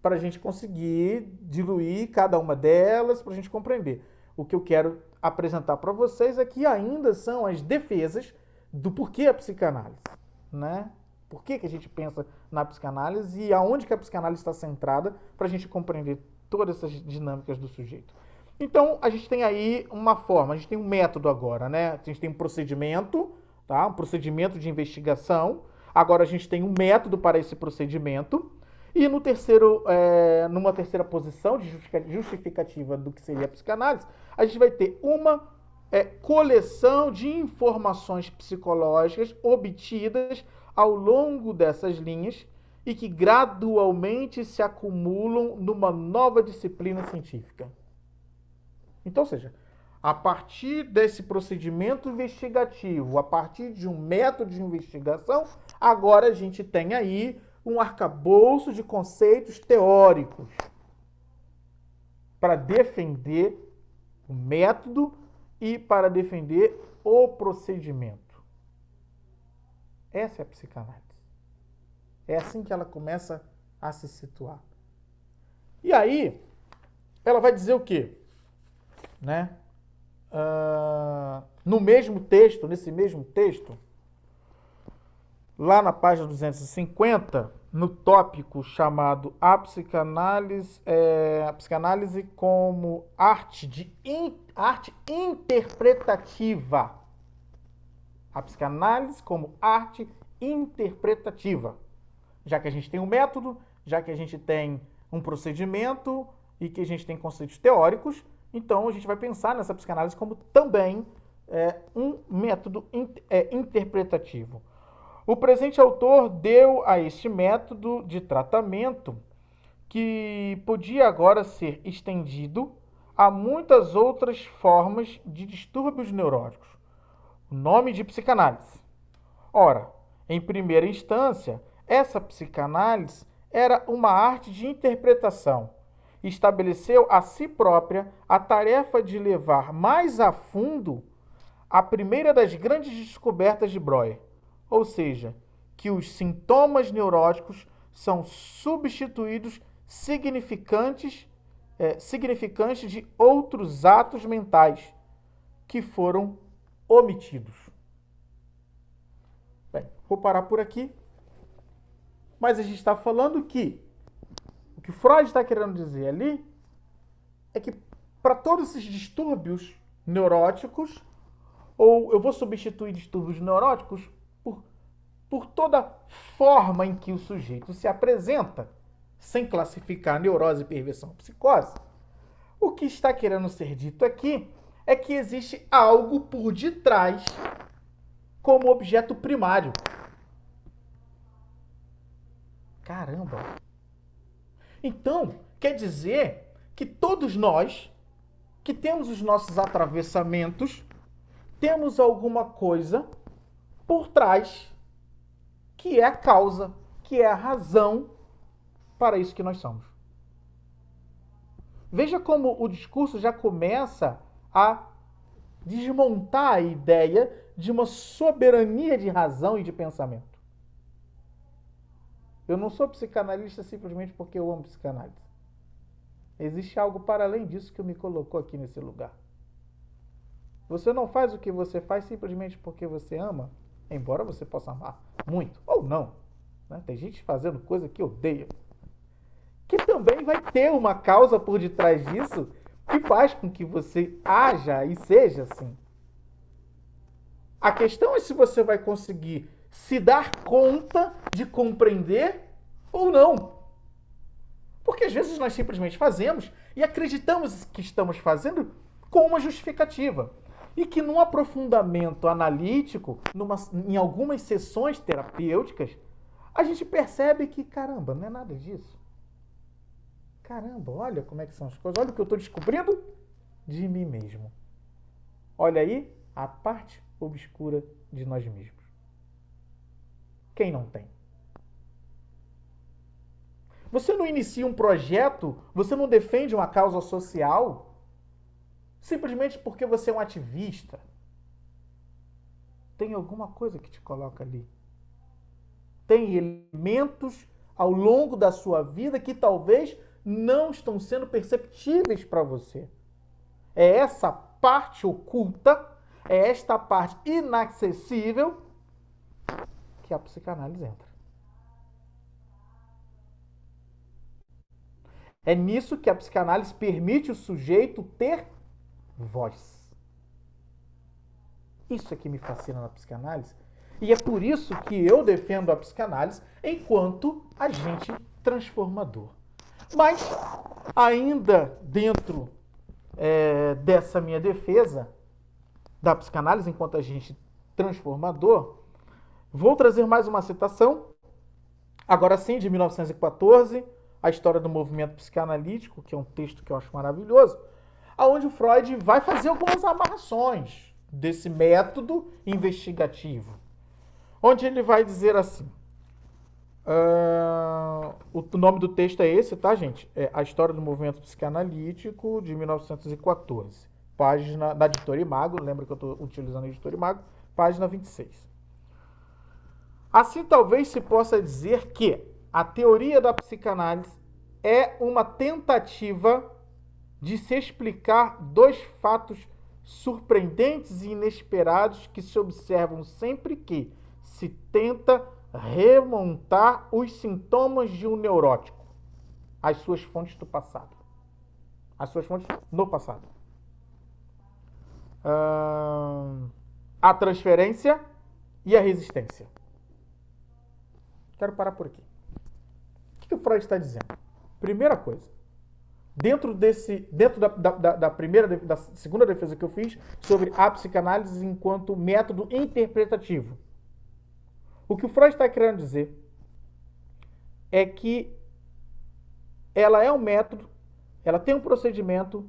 para a gente conseguir diluir cada uma delas, para a gente compreender. O que eu quero apresentar para vocês aqui ainda são as defesas do porquê a psicanálise, né? Por que a gente pensa na psicanálise e aonde que a psicanálise está centrada para a gente compreender todas essas dinâmicas do sujeito. Então, a gente tem aí uma forma, a gente tem um método agora, né? A gente tem um procedimento, tá? Um procedimento de investigação. Agora a gente tem um método para esse procedimento. E no terceiro, numa terceira posição de justificativa do que seria a psicanálise, a gente vai ter uma coleção de informações psicológicas obtidas ao longo dessas linhas e que gradualmente se acumulam numa nova disciplina científica. Então, ou seja, a partir desse procedimento investigativo, a partir de um método de investigação, agora a gente tem aí um arcabouço de conceitos teóricos para defender o método e para defender o procedimento. Essa é a psicanálise. É assim que ela começa a se situar. E aí, ela vai dizer o quê? Né? No mesmo texto, nesse mesmo texto, lá na página 250, no tópico chamado A Psicanálise como arte interpretativa. A psicanálise como arte interpretativa. Já que a gente tem um método, já que a gente tem um procedimento e que a gente tem conceitos teóricos, então a gente vai pensar nessa psicanálise como também um método interpretativo. O presente autor deu a este método de tratamento que podia agora ser estendido a muitas outras formas de distúrbios neuróticos. O nome de psicanálise. Ora, em primeira instância, essa psicanálise era uma arte de interpretação. Estabeleceu a si própria a tarefa de levar mais a fundo a primeira das grandes descobertas de Breuer, ou seja, que os sintomas neuróticos são substituídos significantes de outros atos mentais que foram omitidos. Bem, vou parar por aqui, mas a gente está falando que o que Freud está querendo dizer ali é que para todos esses distúrbios neuróticos, ou eu vou substituir distúrbios neuróticos por toda forma em que o sujeito se apresenta, sem classificar neurose, perversão, psicose, o que está querendo ser dito aqui é que existe algo por detrás como objeto primário. Caramba! Então, quer dizer que todos nós, que temos os nossos atravessamentos, temos alguma coisa por trás que é a causa, que é a razão para isso que nós somos. Veja como o discurso já começa a desmontar a ideia de uma soberania de razão e de pensamento. Eu não sou psicanalista simplesmente porque eu amo psicanálise. Existe algo para além disso que me colocou aqui nesse lugar. Você não faz o que você faz simplesmente porque você ama, embora você possa amar muito, ou não. Né? Tem gente fazendo coisa que odeia. Que também vai ter uma causa por detrás disso que faz com que você haja e seja assim. A questão é se você vai conseguir se dar conta de compreender ou não. Porque às vezes nós simplesmente fazemos e acreditamos que estamos fazendo com uma justificativa. E que num aprofundamento analítico, em algumas sessões terapêuticas, a gente percebe que, caramba, não é nada disso. Caramba, olha como é que são as coisas. Olha o que eu estou descobrindo de mim mesmo. Olha aí a parte obscura de nós mesmos. Quem não tem? Você não inicia um projeto, você não defende uma causa social simplesmente porque você é um ativista. Tem alguma coisa que te coloca ali. Tem elementos ao longo da sua vida que talvez não estão sendo perceptíveis para você. É essa parte oculta, é esta parte inacessível que a psicanálise entra. É nisso que a psicanálise permite o sujeito ter voz. Isso é que me fascina na psicanálise. E é por isso que eu defendo a psicanálise enquanto agente transformador. Mas, ainda dentro dessa minha defesa da psicanálise enquanto agente transformador, vou trazer mais uma citação, agora sim, de 1914, A História do Movimento Psicanalítico, que é um texto que eu acho maravilhoso, onde o Freud vai fazer algumas amarrações desse método investigativo. Onde ele vai dizer assim, o nome do texto é esse, tá, gente? É A História do Movimento Psicanalítico, de 1914. Página da Editora Imago, lembra que eu estou utilizando a Editora Imago, página 26. Assim, talvez se possa dizer que a teoria da psicanálise é uma tentativa de se explicar dois fatos surpreendentes e inesperados que se observam sempre que se tenta remontar os sintomas de um neurótico às suas fontes do passado. Às suas fontes no passado. A transferência e a resistência. Quero parar por aqui. O que o Freud está dizendo? Primeira coisa. Dentro da segunda defesa que eu fiz sobre a psicanálise enquanto método interpretativo. O que o Freud está querendo dizer é que ela é um método, ela tem um procedimento,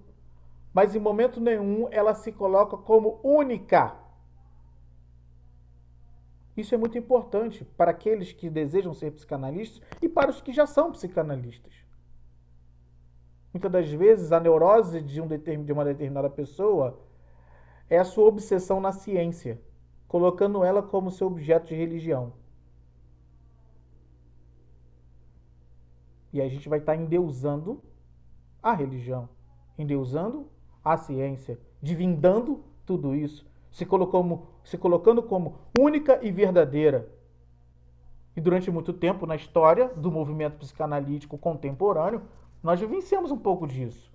mas em momento nenhum ela se coloca como única. Isso é muito importante para aqueles que desejam ser psicanalistas e para os que já são psicanalistas. Muitas das vezes a neurose de uma determinada pessoa é a sua obsessão na ciência, colocando ela como seu objeto de religião. E aí a gente vai estar endeusando a religião, endeusando a ciência, divindando tudo isso, se colocando como única e verdadeira. E durante muito tempo na história do movimento psicanalítico contemporâneo, nós vivenciamos um pouco disso.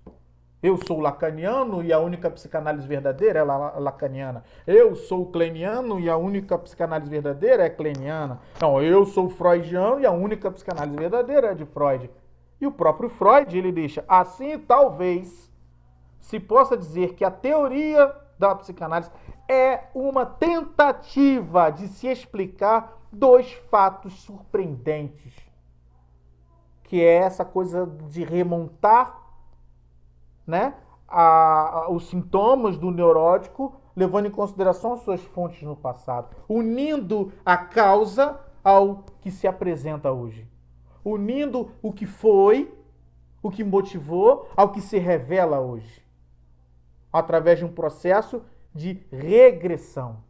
Eu sou lacaniano e a única psicanálise verdadeira é lacaniana. Eu sou kleiniano e a única psicanálise verdadeira é kleiniana. Não, eu sou freudiano e a única psicanálise verdadeira é de Freud. E o próprio Freud, ele deixa assim, talvez se possa dizer que a teoria da psicanálise é uma tentativa de se explicar dois fatos surpreendentes, que é essa coisa de remontar, né, os sintomas do neurótico, levando em consideração as suas fontes no passado, unindo a causa ao que se apresenta hoje, unindo o que foi, o que motivou, ao que se revela hoje, através de um processo de regressão.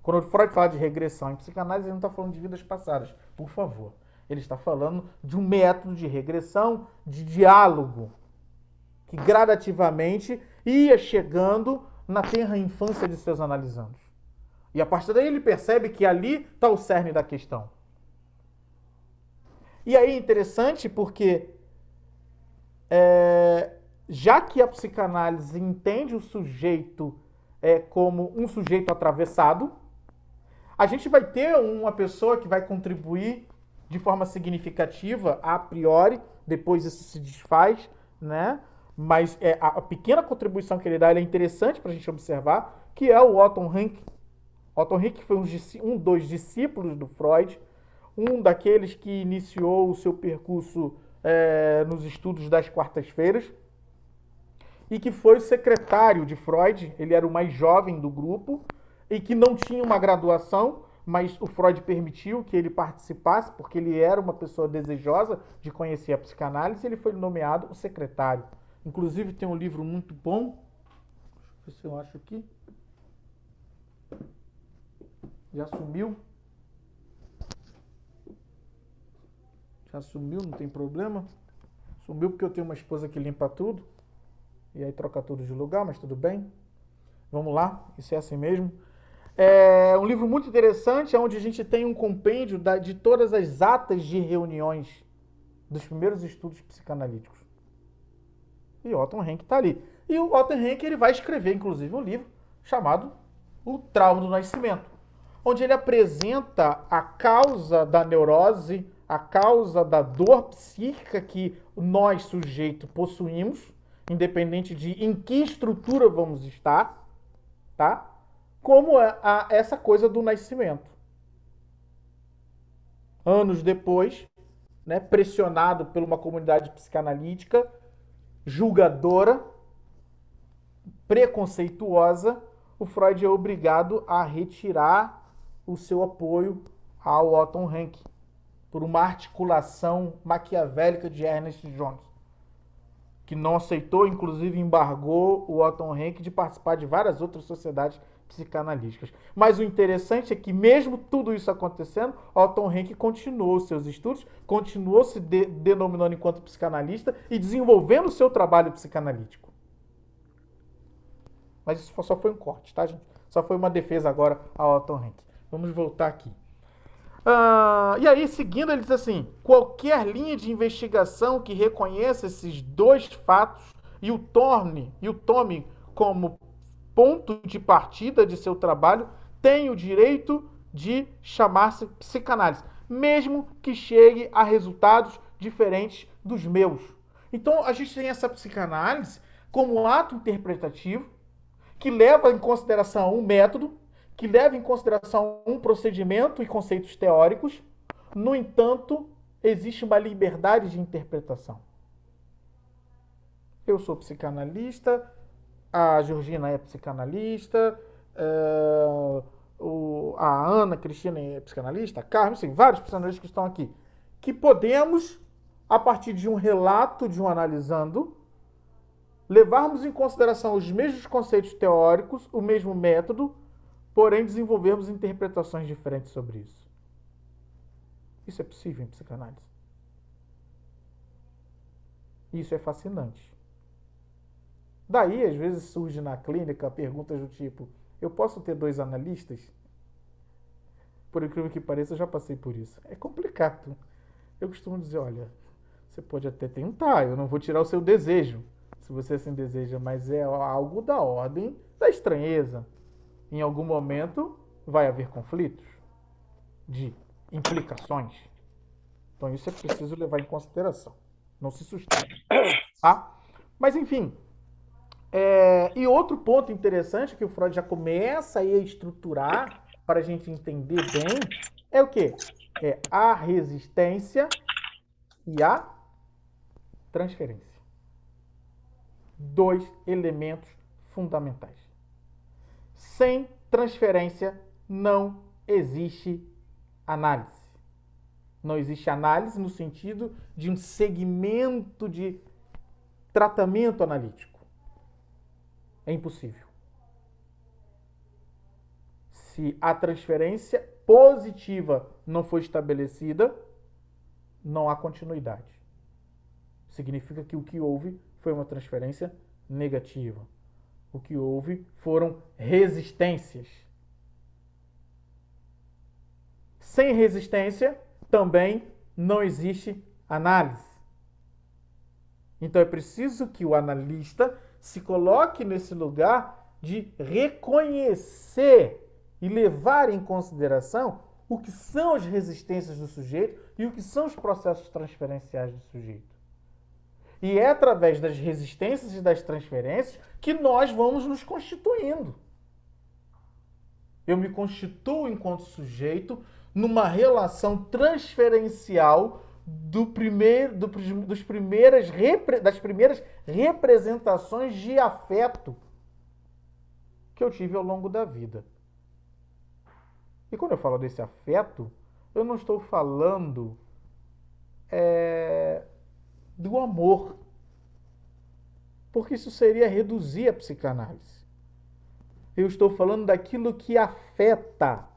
Quando o Freud fala de regressão em psicanálise, ele não está falando de vidas passadas, por favor. Ele está falando de um método de regressão, de diálogo, que gradativamente ia chegando na tenra infância de seus analisandos. E a partir daí ele percebe que ali está o cerne da questão. E aí é interessante porque, já que a psicanálise entende o sujeito como um sujeito atravessado, a gente vai ter uma pessoa que vai contribuir de forma significativa a priori, depois isso se desfaz, né? Mas a pequena contribuição que ele dá é interessante para a gente observar, que é o Otto Rank. Otto Rank foi um dos discípulos do Freud, um daqueles que iniciou o seu percurso nos estudos das quartas-feiras, e que foi o secretário de Freud. Ele era o mais jovem do grupo e que não tinha uma graduação, mas o Freud permitiu que ele participasse, porque ele era uma pessoa desejosa de conhecer a psicanálise, e ele foi nomeado o secretário. Inclusive tem um livro muito bom, deixa eu ver se eu acho aqui, já sumiu, não tem problema, sumiu porque eu tenho uma esposa que limpa tudo, e aí troca tudo de lugar, mas tudo bem, vamos lá, isso é assim mesmo. É um livro muito interessante, onde a gente tem um compêndio de todas as atas de reuniões dos primeiros estudos psicanalíticos. E o Otto Rank está ali. E o Otto Rank ele vai escrever, inclusive, um livro chamado O Trauma do Nascimento, onde ele apresenta a causa da neurose, a causa da dor psíquica que nós, sujeito, possuímos, independente de em que estrutura vamos estar, tá? Como essa coisa do nascimento. Anos depois, né, pressionado por uma comunidade psicanalítica, julgadora, preconceituosa, o Freud é obrigado a retirar o seu apoio ao Otto Rank por uma articulação maquiavélica de Ernest Jones, que não aceitou, inclusive embargou o Otto Rank de participar de várias outras sociedades psicanalíticas. Mas o interessante é que, mesmo tudo isso acontecendo, Otto Rank continuou seus estudos, continuou se denominando enquanto psicanalista e desenvolvendo o seu trabalho psicanalítico. Mas isso só foi um corte, tá, gente? Só foi uma defesa agora a Otto Rank. Vamos voltar aqui. E aí, seguindo, ele diz assim: qualquer linha de investigação que reconheça esses dois fatos e o tome como ponto de partida de seu trabalho tem o direito de chamar-se psicanálise, mesmo que chegue a resultados diferentes dos meus. Então, a gente tem essa psicanálise como um ato interpretativo que leva em consideração um método, que leva em consideração um procedimento e conceitos teóricos. No entanto, existe uma liberdade de interpretação. Eu sou psicanalista, a Georgina é psicanalista, a Ana Cristina é psicanalista, a Carmen, assim, vários psicanalistas que estão aqui, que podemos, a partir de um relato de um analisando, levarmos em consideração os mesmos conceitos teóricos, o mesmo método, porém desenvolvermos interpretações diferentes sobre isso. Isso é possível em psicanálise. Isso é fascinante. Daí, às vezes, surge na clínica perguntas do tipo: eu posso ter 2 analistas? Por incrível que pareça, eu já passei por isso. É complicado. Eu costumo dizer: olha, você pode até tentar, eu não vou tirar o seu desejo, se você assim deseja, mas é algo da ordem da estranheza. Em algum momento vai haver conflitos de implicações. Então isso é preciso levar em consideração. Não se sustenta. Tá? Mas enfim. E outro ponto interessante que o Freud já começa aí a estruturar para a gente entender bem é o quê? É a resistência e a transferência. 2 elementos fundamentais. Sem transferência não existe análise. Não existe análise no sentido de um segmento de tratamento analítico. É impossível. Se a transferência positiva não for estabelecida, não há continuidade. Significa que o que houve foi uma transferência negativa. O que houve foram resistências. Sem resistência, também não existe análise. Então é preciso que o analista se coloque nesse lugar de reconhecer e levar em consideração o que são as resistências do sujeito e o que são os processos transferenciais do sujeito. E é através das resistências e das transferências que nós vamos nos constituindo. Eu me constituo enquanto sujeito numa relação transferencial das primeiras representações de afeto que eu tive ao longo da vida. E quando eu falo desse afeto, eu não estou falando do amor, porque isso seria reduzir a psicanálise. Eu estou falando daquilo que afeta.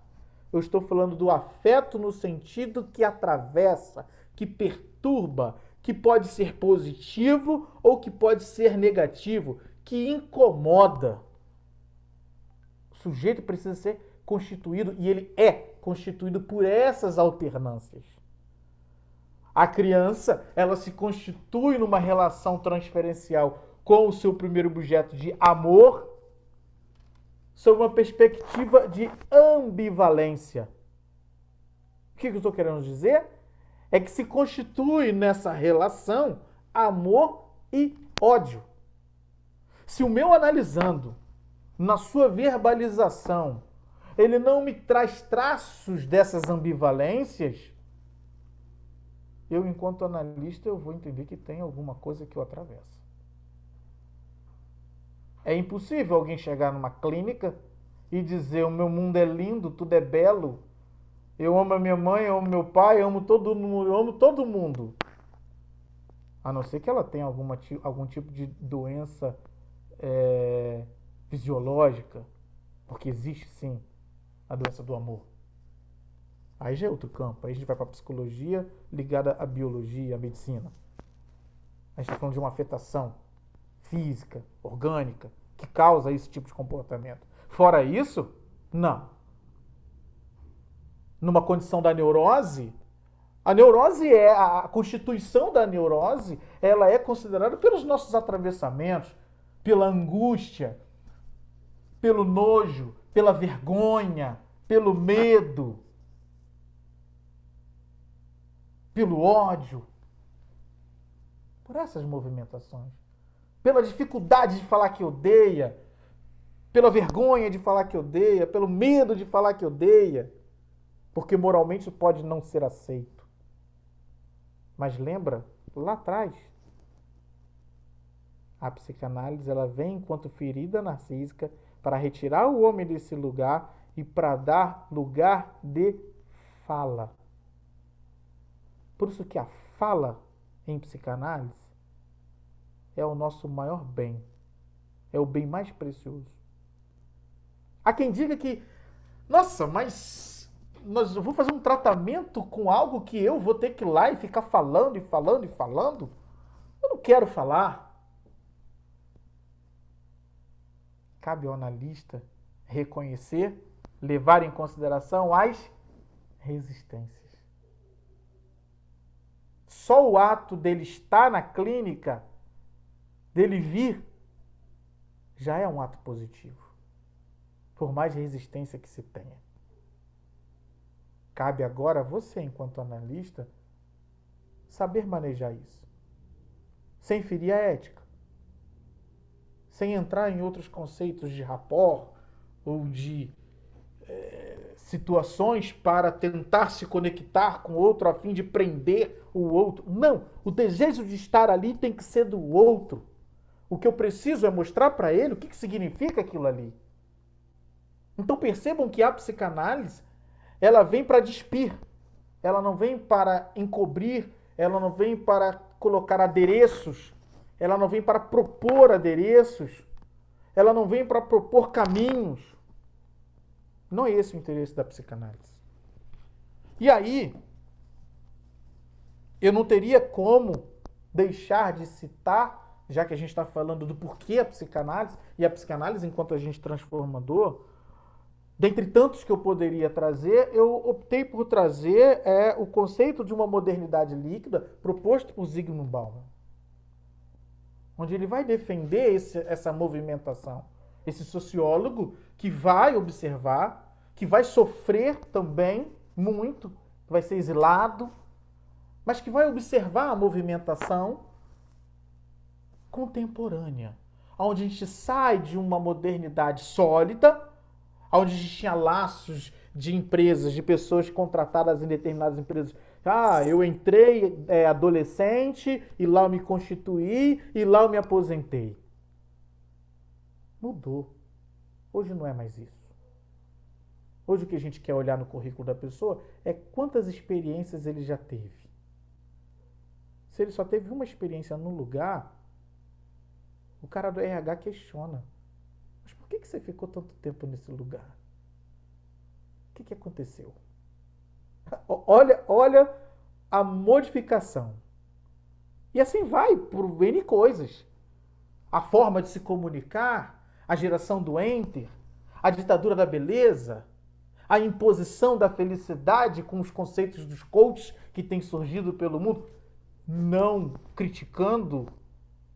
Eu estou falando do afeto no sentido que atravessa, que perturba, que pode ser positivo ou que pode ser negativo, que incomoda. O sujeito precisa ser constituído, e ele é constituído por essas alternâncias. A criança, ela se constitui numa relação transferencial com o seu primeiro objeto de amor, sob uma perspectiva de ambivalência. O que eu estou querendo dizer? É que se constitui nessa relação amor e ódio. Se o meu analisando, na sua verbalização, ele não me traz traços dessas ambivalências, eu, enquanto analista, eu vou entender que tem alguma coisa que eu atravesso. É impossível alguém chegar numa clínica e dizer: o meu mundo é lindo, tudo é belo, eu amo a minha mãe, eu amo meu pai, eu amo todo mundo, eu amo todo mundo. A não ser que ela tenha algum tipo de doença fisiológica, porque existe sim a doença do amor. Aí já é outro campo, aí a gente vai para a psicologia ligada à biologia, à medicina. A gente está falando de uma afetação física, orgânica, que causa esse tipo de comportamento. Fora isso, não. Numa condição da neurose, a constituição da neurose, ela é considerada pelos nossos atravessamentos, pela angústia, pelo nojo, pela vergonha, pelo medo, pelo ódio, por essas movimentações. Pela dificuldade de falar que odeia, pela vergonha de falar que odeia, pelo medo de falar que odeia, porque moralmente pode não ser aceito. Mas lembra, lá atrás, A psicanálise ela vem enquanto ferida narcísica para retirar o homem desse lugar e para dar lugar de fala. Por isso que a fala em psicanálise é o nosso maior bem. É o bem mais precioso. Há quem diga que, nossa, mas eu vou fazer um tratamento com algo que eu vou ter que ir lá e ficar falando e falando e falando? Eu não quero falar. Cabe ao analista reconhecer, levar em consideração as resistências. Só o ato dele estar na clínica, dele vir, já é um ato positivo. Por mais resistência que se tenha. Cabe agora a você, enquanto analista, saber manejar isso. Sem ferir a ética. Sem entrar em outros conceitos de rapport ou de situações para tentar se conectar com o outro a fim de prender o outro. Não, o desejo de estar ali tem que ser do outro. O que eu preciso é mostrar para ele o que significa aquilo ali. Então percebam que a psicanálise, ela vem para despir. Ela não vem para encobrir, ela não vem para colocar adereços, ela não vem para propor adereços, ela não vem para propor caminhos. Não é esse o interesse da psicanálise. E aí, eu não teria como deixar de citar, já que a gente está falando do porquê a psicanálise, e a psicanálise enquanto agente transformador, dentre tantos que eu poderia trazer, eu optei por trazer o conceito de uma modernidade líquida proposto por Zygmunt Bauman, onde ele vai defender essa movimentação. Esse sociólogo que vai observar, que vai sofrer também muito, vai ser exilado, mas que vai observar a movimentação contemporânea, onde a gente sai de uma modernidade sólida, onde a gente tinha laços de empresas, de pessoas contratadas em determinadas empresas. Eu entrei adolescente e lá eu me constituí e lá eu me aposentei. Mudou. Hoje não é mais isso. Hoje o que a gente quer olhar no currículo da pessoa é quantas experiências ele já teve. Se ele só teve uma experiência no lugar, o cara do RH questiona. Mas por que você ficou tanto tempo nesse lugar? O que aconteceu? Olha a modificação. E assim vai por N coisas. A forma de se comunicar, a geração do enter, a ditadura da beleza, a imposição da felicidade com os conceitos dos coaches que têm surgido pelo mundo, não criticando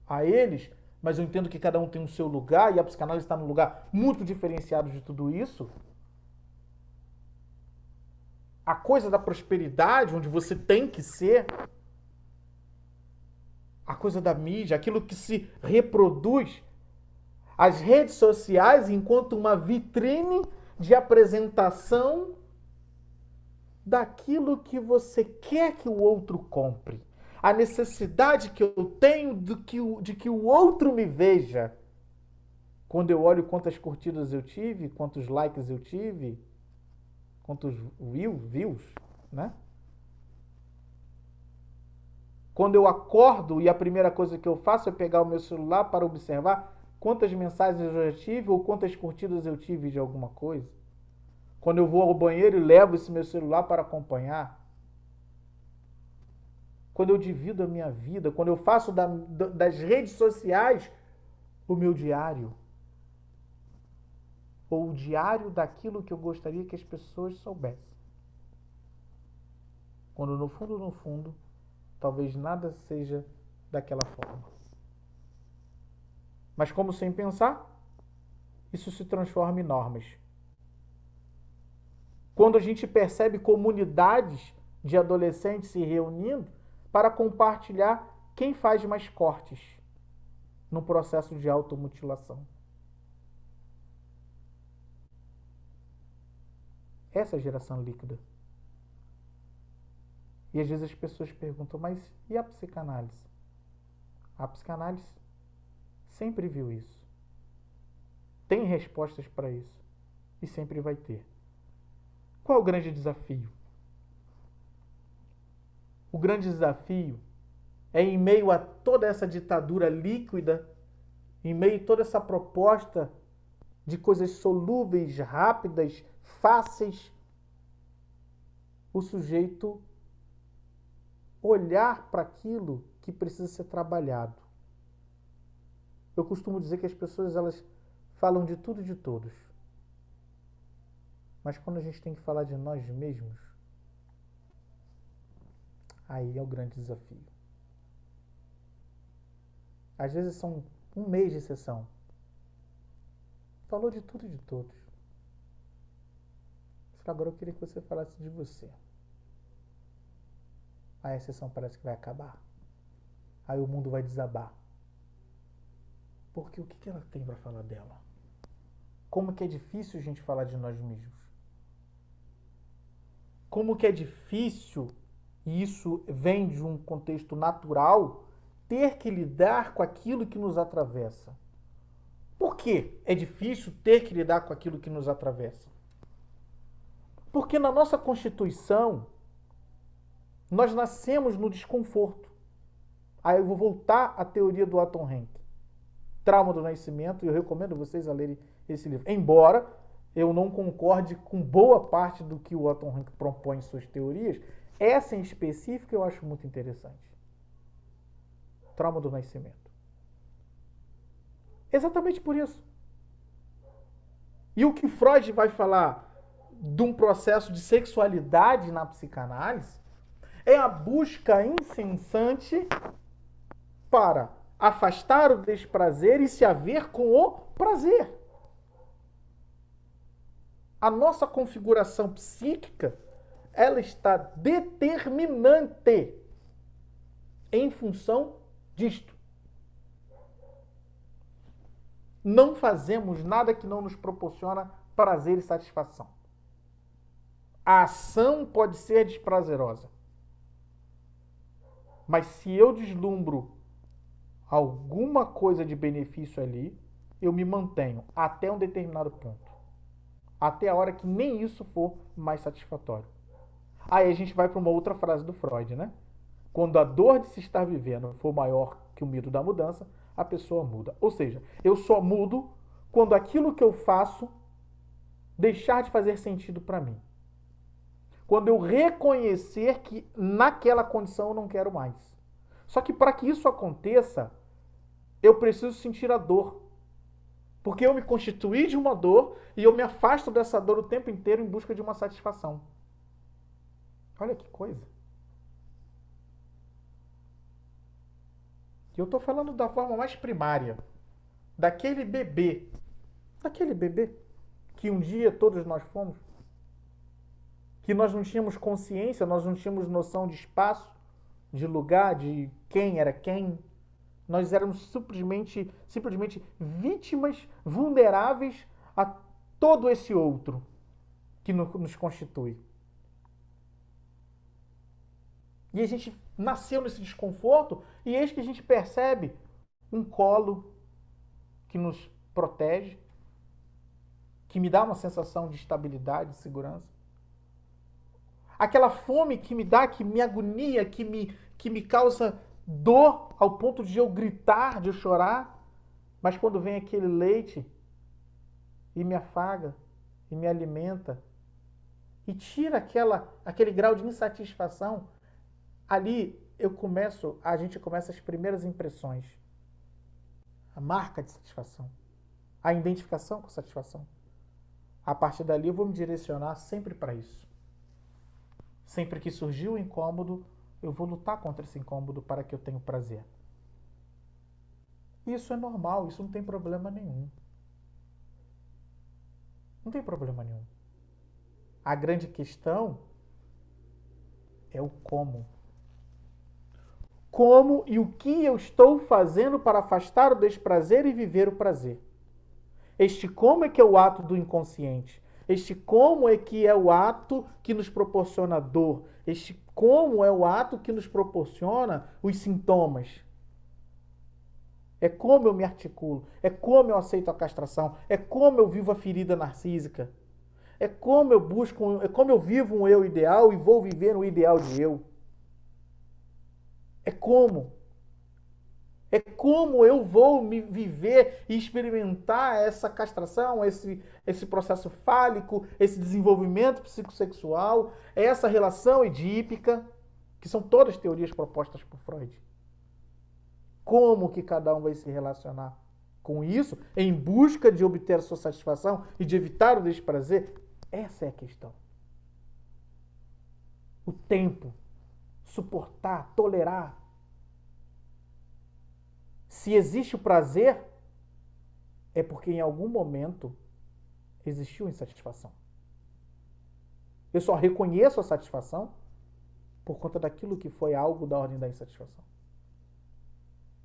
a eles, mas eu entendo que cada um tem o seu lugar e a psicanálise está num lugar muito diferenciado de tudo isso. A coisa da prosperidade, onde você tem que ser, a coisa da mídia, aquilo que se reproduz, as redes sociais enquanto uma vitrine de apresentação daquilo que você quer que o outro compre. A necessidade que eu tenho de que o outro me veja. Quando eu olho quantas curtidas eu tive, quantos likes eu tive, quantos views, né? Quando eu acordo e a primeira coisa que eu faço é pegar o meu celular para observar quantas mensagens eu já tive ou quantas curtidas eu tive de alguma coisa. Quando eu vou ao banheiro e levo esse meu celular para acompanhar. Quando eu divido a minha vida, quando eu faço das redes sociais o meu diário. Ou o diário daquilo que eu gostaria que as pessoas soubessem. Quando no fundo, talvez nada seja daquela forma. Mas como sem pensar, isso se transforma em normas. Quando a gente percebe comunidades de adolescentes se reunindo para compartilhar quem faz mais cortes no processo de automutilação. Essa é a geração líquida. E às vezes as pessoas perguntam, mas e a psicanálise? A psicanálise sempre viu isso. Tem respostas para isso. E sempre vai ter. Qual é o grande desafio? O grande desafio é, em meio a toda essa ditadura líquida, em meio a toda essa proposta de coisas solúveis, rápidas, fáceis, o sujeito olhar para aquilo que precisa ser trabalhado. Eu costumo dizer que as pessoas, elas falam de tudo e de todos. Mas quando a gente tem que falar de nós mesmos, aí é o grande desafio. Às vezes são um mês de sessão. Falou de tudo e de todos. Agora eu queria que você falasse de você. Aí a sessão parece que vai acabar. Aí o mundo vai desabar. Porque o que ela tem para falar dela? Como que é difícil a gente falar de nós mesmos? Como que é difícil, e isso vem de um contexto natural, ter que lidar com aquilo que nos atravessa. Por que é difícil ter que lidar com aquilo que nos atravessa? Porque na nossa Constituição, nós nascemos no desconforto. Aí eu vou voltar à teoria do Otto Rank. Trauma do Nascimento, e eu recomendo vocês a lerem esse livro. Embora eu não concorde com boa parte do que o Otto Rank propõe em suas teorias, essa em específico eu acho muito interessante. Trauma do Nascimento. Exatamente por isso. E o que Freud vai falar de um processo de sexualidade na psicanálise é a busca incessante para afastar o desprazer e se haver com o prazer. A nossa configuração psíquica, ela está determinante em função disto. Não fazemos nada que não nos proporciona prazer e satisfação. A ação pode ser desprazerosa. Mas se eu deslumbro alguma coisa de benefício ali, eu me mantenho até um determinado ponto. Até a hora que nem isso for mais satisfatório. Aí a gente vai para uma outra frase do Freud, né? Quando a dor de se estar vivendo for maior que o medo da mudança, a pessoa muda. Ou seja, eu só mudo quando aquilo que eu faço deixar de fazer sentido para mim. Quando eu reconhecer que naquela condição eu não quero mais. Só que para que isso aconteça, eu preciso sentir a dor. Porque eu me constituí de uma dor e eu me afasto dessa dor o tempo inteiro em busca de uma satisfação. Olha que coisa. E eu estou falando da forma mais primária. Daquele bebê. Daquele bebê que um dia todos nós fomos. Que nós não tínhamos consciência, nós não tínhamos noção de espaço, de lugar, de quem era quem. Nós éramos simplesmente vítimas vulneráveis a todo esse outro que nos constitui. E a gente nasceu nesse desconforto e eis que a gente percebe um colo que nos protege, que me dá uma sensação de estabilidade, de segurança. Aquela fome que me dá, que me agonia, que me causa dor ao ponto de eu gritar, de eu chorar. Mas quando vem aquele leite e me afaga, e me alimenta, e tira aquele grau de insatisfação, ali a gente começa as primeiras impressões. A marca de satisfação. A identificação com satisfação. A partir dali eu vou me direcionar sempre para isso. Sempre que surgiu o incômodo, eu vou lutar contra esse incômodo para que eu tenha prazer. Isso é normal, isso não tem problema nenhum. Não tem problema nenhum. A grande questão é o como. Como e o que eu estou fazendo para afastar o desprazer e viver o prazer. Este como é que é o ato do inconsciente. Este como é que é o ato que nos proporciona dor. Este como é o ato que nos proporciona os sintomas. É como eu me articulo, é como eu aceito a castração, é como eu vivo a ferida narcísica, é como eu busco, é como eu vivo um eu ideal e vou viver um ideal de eu. É como eu vou me viver e experimentar essa castração, esse processo fálico, esse desenvolvimento psicossexual, essa relação edípica, que são todas teorias propostas por Freud. Como que cada um vai se relacionar com isso em busca de obter a sua satisfação e de evitar o desprazer? Essa é a questão. O tempo, suportar, tolerar. Se existe o prazer, é porque em algum momento existiu insatisfação. Eu só reconheço a satisfação por conta daquilo que foi algo da ordem da insatisfação.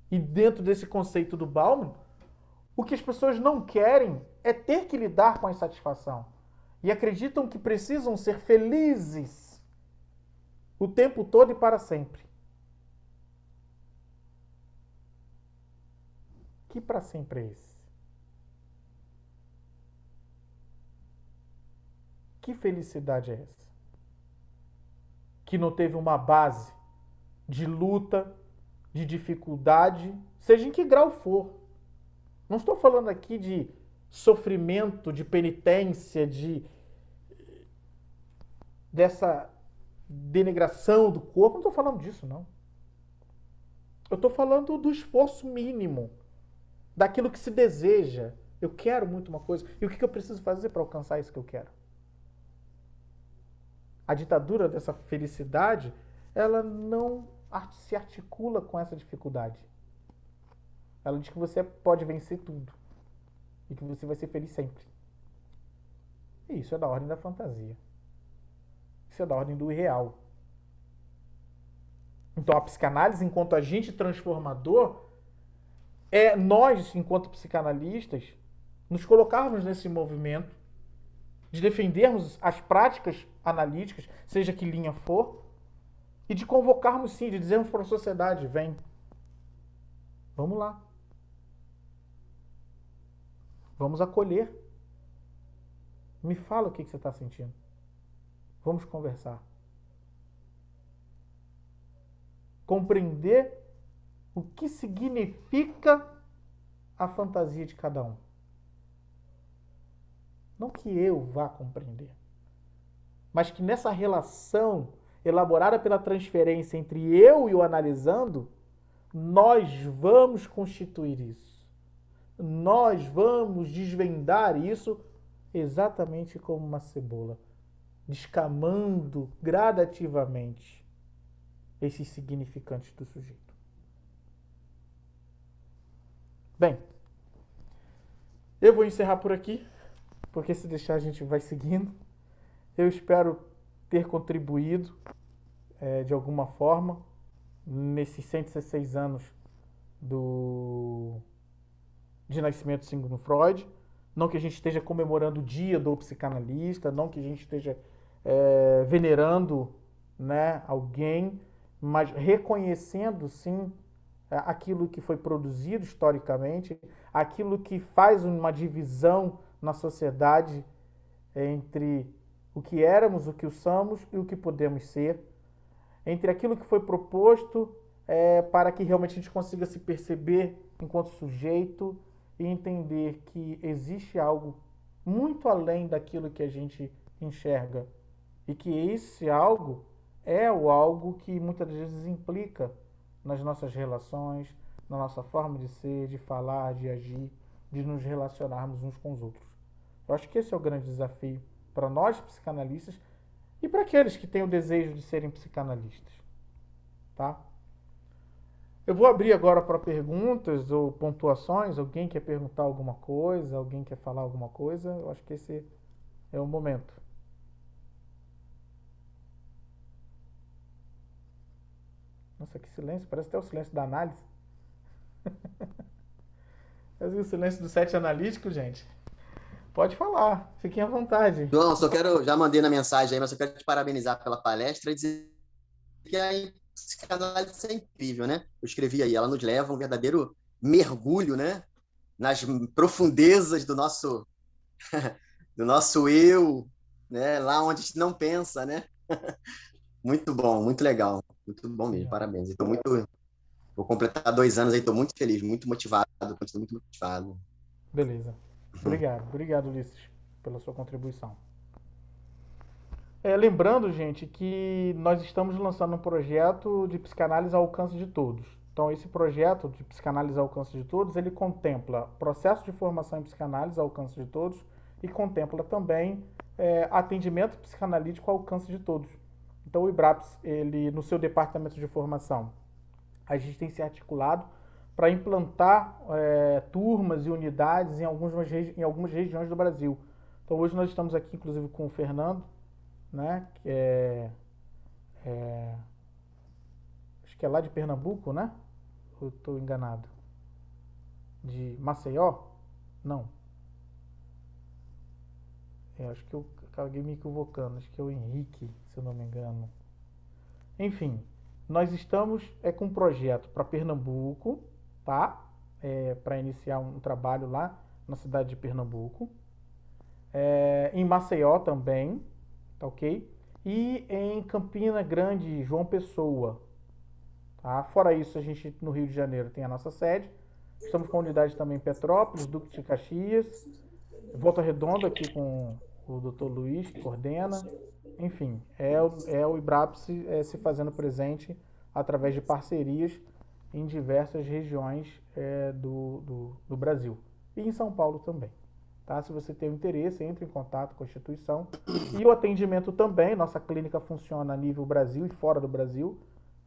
E dentro desse conceito do Bauman, o que as pessoas não querem é ter que lidar com a insatisfação. E acreditam que precisam ser felizes o tempo todo e para sempre. Que para sempre é esse? Que felicidade é essa? Que não teve uma base de luta, de dificuldade, seja em que grau for. Não estou falando aqui de sofrimento, de penitência, dessa denegração do corpo. Não estou falando disso, não. Eu estou falando do esforço mínimo, daquilo que se deseja. Eu quero muito uma coisa. E o que eu preciso fazer para alcançar isso que eu quero? A ditadura dessa felicidade, ela não se articula com essa dificuldade. Ela diz que você pode vencer tudo e que você vai ser feliz sempre. E isso é da ordem da fantasia. Isso é da ordem do irreal. Então a psicanálise, enquanto agente transformador, é nós, enquanto psicanalistas, nos colocarmos nesse movimento de defendermos as práticas analíticas, seja que linha for, e de convocarmos sim, de dizermos para a sociedade, vem, vamos lá. Vamos acolher. Me fala o que você está sentindo. Vamos conversar. Compreender o que significa a fantasia de cada um. Não que eu vá compreender, mas que nessa relação elaborada pela transferência entre eu e o analisando, nós vamos constituir isso. Nós vamos desvendar isso exatamente como uma cebola, descamando gradativamente esses significantes do sujeito. Bem, eu vou encerrar por aqui, porque se deixar a gente vai seguindo. Eu espero ter contribuído de alguma forma nesses 116 anos de nascimento segundo Freud. Não que a gente esteja comemorando o dia do psicanalista, não que a gente esteja venerando, né, alguém, mas reconhecendo sim aquilo que foi produzido historicamente, aquilo que faz uma divisão na sociedade entre o que éramos, o que somos e o que podemos ser, entre aquilo que foi proposto para que realmente a gente consiga se perceber enquanto sujeito e entender que existe algo muito além daquilo que a gente enxerga e que esse algo é o algo que muitas vezes implica nas nossas relações, na nossa forma de ser, de falar, de agir, de nos relacionarmos uns com os outros. Eu acho que esse é o grande desafio para nós psicanalistas e para aqueles que têm o desejo de serem psicanalistas, tá? Eu vou abrir agora para perguntas ou pontuações. Alguém quer perguntar alguma coisa? Alguém quer falar alguma coisa? Eu acho que esse é o momento. Nossa, que silêncio. Parece até o silêncio da análise. Parece o silêncio do set analítico, gente. Pode falar. Fiquem à vontade.
João, já mandei na mensagem aí, mas eu quero te parabenizar pela palestra e dizer que a psicanálise é incrível, né? Eu escrevi aí, ela nos leva a um verdadeiro mergulho, né? Nas profundezas do nosso do nosso eu, né? Lá onde a gente não pensa, né? Muito bom, muito legal, muito bom mesmo. Parabéns. Vou completar 2 anos aí, estou muito feliz, muito motivado, continuo muito motivado.
Beleza. Obrigado, Ulisses, pela sua contribuição. Lembrando, gente, que nós estamos lançando um projeto de psicanálise ao alcance de todos. Então, esse projeto de psicanálise ao alcance de todos, ele contempla processo de formação em psicanálise ao alcance de todos e contempla também atendimento psicanalítico ao alcance de todos. Então, o IBRAPS, ele, no seu departamento de formação, a gente tem se articulado para implantar turmas e unidades em algumas regiões do Brasil. Então, hoje nós estamos aqui, inclusive, com o Fernando, né? Que acho que é lá de Pernambuco, né? Eu estou enganado. De Maceió? Não. Acho que eu acabei me equivocando. Acho que é o Henrique, se eu não me engano. Enfim, nós estamos com um projeto para Pernambuco, tá? Para iniciar um trabalho lá na cidade de Pernambuco. Em Maceió também, tá ok? E em Campina Grande, João Pessoa. Tá? Fora isso, a gente no Rio de Janeiro tem a nossa sede. Estamos com a unidade também em Petrópolis, Duque de Caxias, Volta Redonda aqui com o Dr. Luiz, que coordena. Enfim, o IBRAPS se fazendo presente através de parcerias em diversas regiões do Brasil. E em São Paulo também. Tá? Se você tem interesse, entre em contato com a instituição. E o atendimento também, nossa clínica funciona a nível Brasil e fora do Brasil.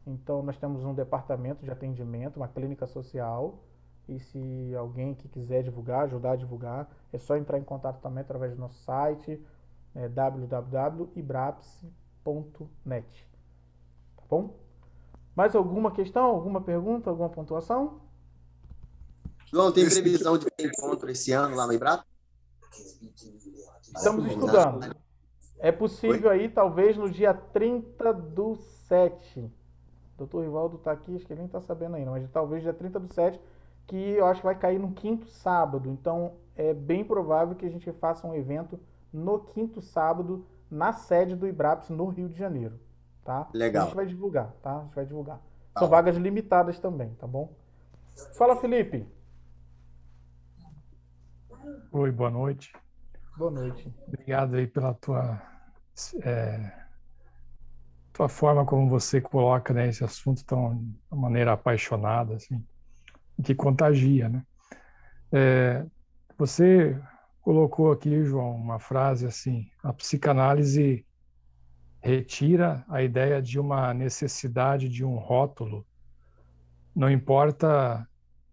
Então, nós temos um departamento de atendimento, uma clínica social. E se alguém que quiser divulgar, ajudar a divulgar, é só entrar em contato também através do nosso site, www.ibraps.net. Tá bom? Mais alguma questão, alguma pergunta, alguma pontuação?
João, tem previsão de encontro esse ano lá no IBRAPS?
Estamos estudando. É possível aí, talvez, no dia 30/7. O Dr. Rivaldo está aqui, acho que ele nem está sabendo ainda, mas talvez dia 30/7, que eu acho que vai cair no 5º sábado. Então, é bem provável que a gente faça um evento no 5º sábado, na sede do IBRAPS, no Rio de Janeiro. Tá?
Legal.
A gente vai divulgar, tá? A gente vai divulgar. São vagas limitadas também, tá bom? Fala, Felipe.
Oi, boa noite.
Boa noite.
Obrigado aí pela tua forma como você coloca, né, esse assunto tão de uma maneira apaixonada, assim, que contagia, né? Você colocou aqui, João, uma frase assim: a psicanálise retira a ideia de uma necessidade de um rótulo, não importa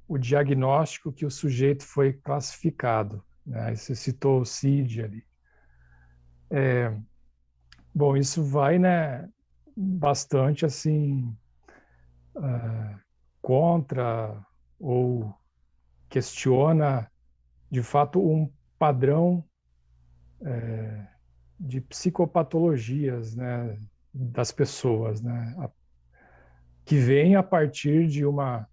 o diagnóstico que o sujeito foi classificado, né? Você citou o CID ali. Bom, isso vai, né, bastante assim contra ou questiona de fato um padrão de psicopatologias, né, das pessoas, né, que vem a partir de uma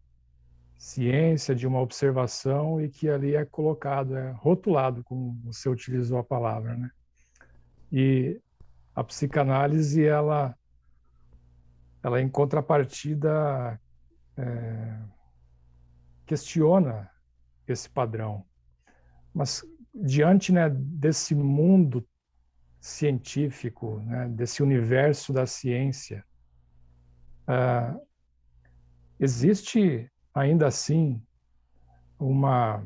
ciência, de uma observação, e que ali é colocado, rotulado, como você utilizou a palavra, né? E a psicanálise, ela em contrapartida questiona esse padrão. Mas diante, né, desse mundo científico, né, desse universo da ciência, existe ainda assim uma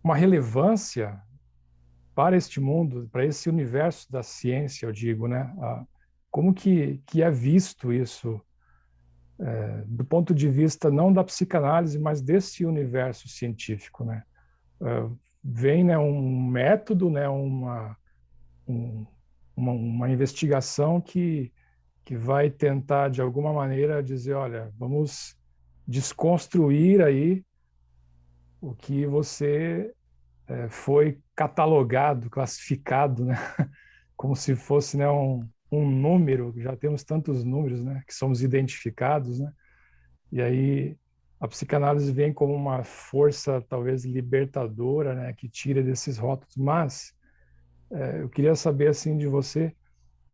relevância para este mundo, para esse universo da ciência, eu digo, né? Como que é visto isso do ponto de vista não da psicanálise, mas desse universo científico, né? Vem, né, um método, né, uma investigação que vai tentar, de alguma maneira, dizer, olha, vamos desconstruir aí o que você foi catalogado, classificado, né? Como se fosse, né, um número. Já temos tantos números, né, que somos identificados, né? E aí a psicanálise vem como uma força talvez libertadora, né, que tira desses rótulos, mas eu queria saber assim de você,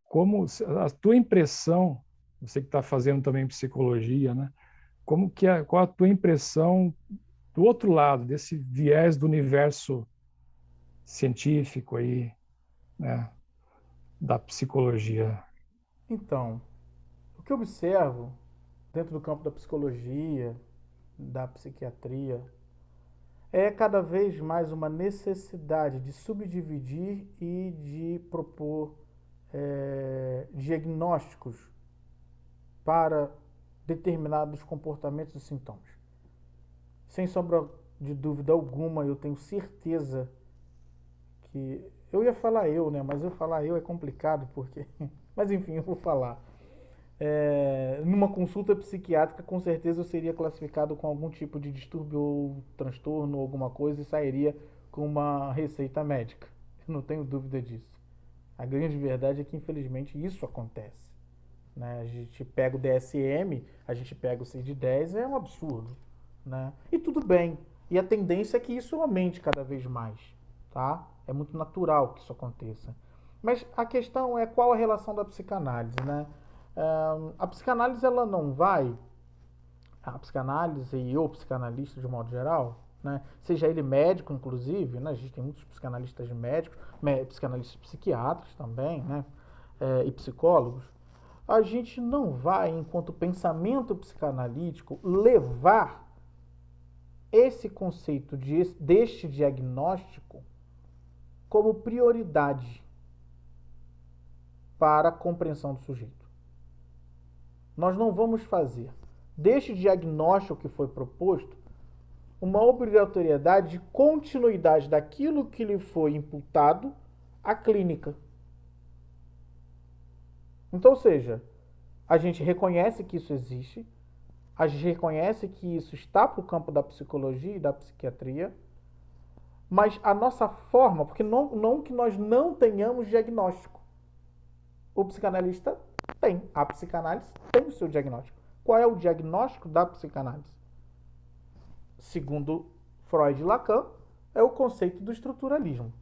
como a tua impressão, você que está fazendo também psicologia, né, qual a tua impressão do outro lado, desse viés do universo científico aí, né, da psicologia?
Então, o que eu observo dentro do campo da psicologia, da psiquiatria, é cada vez mais uma necessidade de subdividir e de propor diagnósticos para determinados comportamentos e sintomas. Sem sombra de dúvida alguma, eu tenho certeza que... Eu ia falar eu, né? Mas eu falar eu é complicado porque... Mas enfim, eu vou falar. Numa consulta psiquiátrica, com certeza eu seria classificado com algum tipo de distúrbio ou transtorno ou alguma coisa e sairia com uma receita médica. Eu não tenho dúvida disso. A grande verdade é que, infelizmente, isso acontece. Né? A gente pega o DSM, a gente pega o CID-10, é um absurdo. Né? E tudo bem. E a tendência é que isso aumente cada vez mais. Tá? É muito natural que isso aconteça. Mas a questão é qual a relação da psicanálise, né? A psicanálise, ela não vai... A psicanálise e o psicanalista, de modo geral, né? Seja ele médico, inclusive, né? A gente tem muitos psicanalistas médicos, psicanalistas psiquiatras também, né? E psicólogos. A gente não vai, enquanto pensamento psicanalítico, levar esse conceito deste diagnóstico como prioridade para a compreensão do sujeito. Nós não vamos fazer deste diagnóstico que foi proposto uma obrigatoriedade de continuidade daquilo que lhe foi imputado à clínica. Então, ou seja, a gente reconhece que isso existe, a gente reconhece que isso está para o campo da psicologia e da psiquiatria, mas a nossa forma, porque não que nós não tenhamos diagnóstico. O psicanalista tem, a psicanálise tem o seu diagnóstico. Qual é o diagnóstico da psicanálise? Segundo Freud e Lacan, é o conceito do estruturalismo.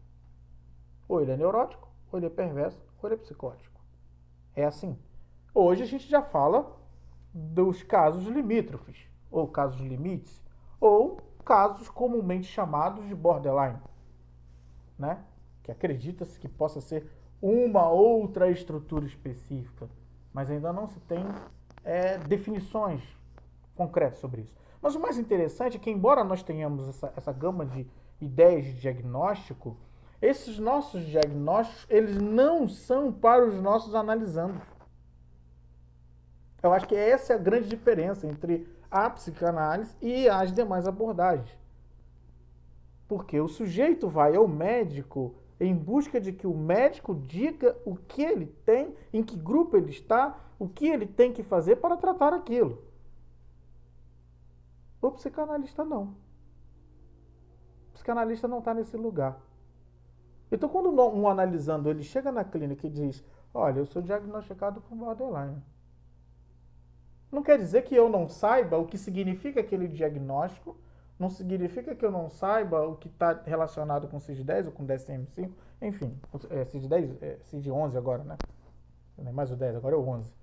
Ou ele é neurótico, ou ele é perverso, ou ele é psicótico. É assim. Hoje a gente já fala dos casos limítrofes, ou casos limites, ou casos comumente chamados de borderline, né? Que acredita-se que possa ser uma outra estrutura específica, mas ainda não se tem definições concretas sobre isso. Mas o mais interessante é que, embora nós tenhamos essa gama de ideias de diagnóstico, esses nossos diagnósticos, eles não são para os nossos analisandos. Eu acho que essa é a grande diferença entre a psicanálise e as demais abordagens. Porque o sujeito vai ao médico em busca de que o médico diga o que ele tem, em que grupo ele está, o que ele tem que fazer para tratar aquilo. O psicanalista não. O psicanalista não está nesse lugar. Então, quando um analisando, ele chega na clínica e diz: olha, eu sou diagnosticado com borderline. Não quer dizer que eu não saiba o que significa aquele diagnóstico, não significa que eu não saiba o que está relacionado com CID-10 ou com DSM-5, enfim, CID-10, CID-11 agora, né? Não é mais o 10, agora é o 11.